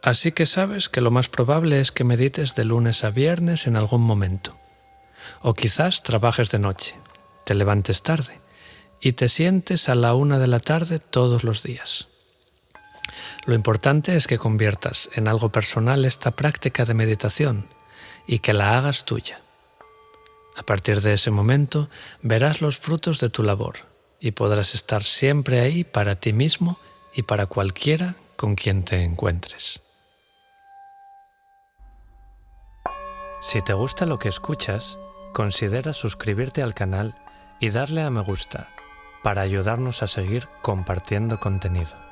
así que sabes que lo más probable es que medites de lunes a viernes en algún momento. O quizás trabajes de noche, te levantes tarde y te sientes a la 1 de la tarde todos los días. Lo importante es que conviertas en algo personal esta práctica de meditación y que la hagas tuya. A partir de ese momento verás los frutos de tu labor y podrás estar siempre ahí para ti mismo y para cualquiera con quien te encuentres. Si te gusta lo que escuchas, considera suscribirte al canal y darle a me gusta para ayudarnos a seguir compartiendo contenido.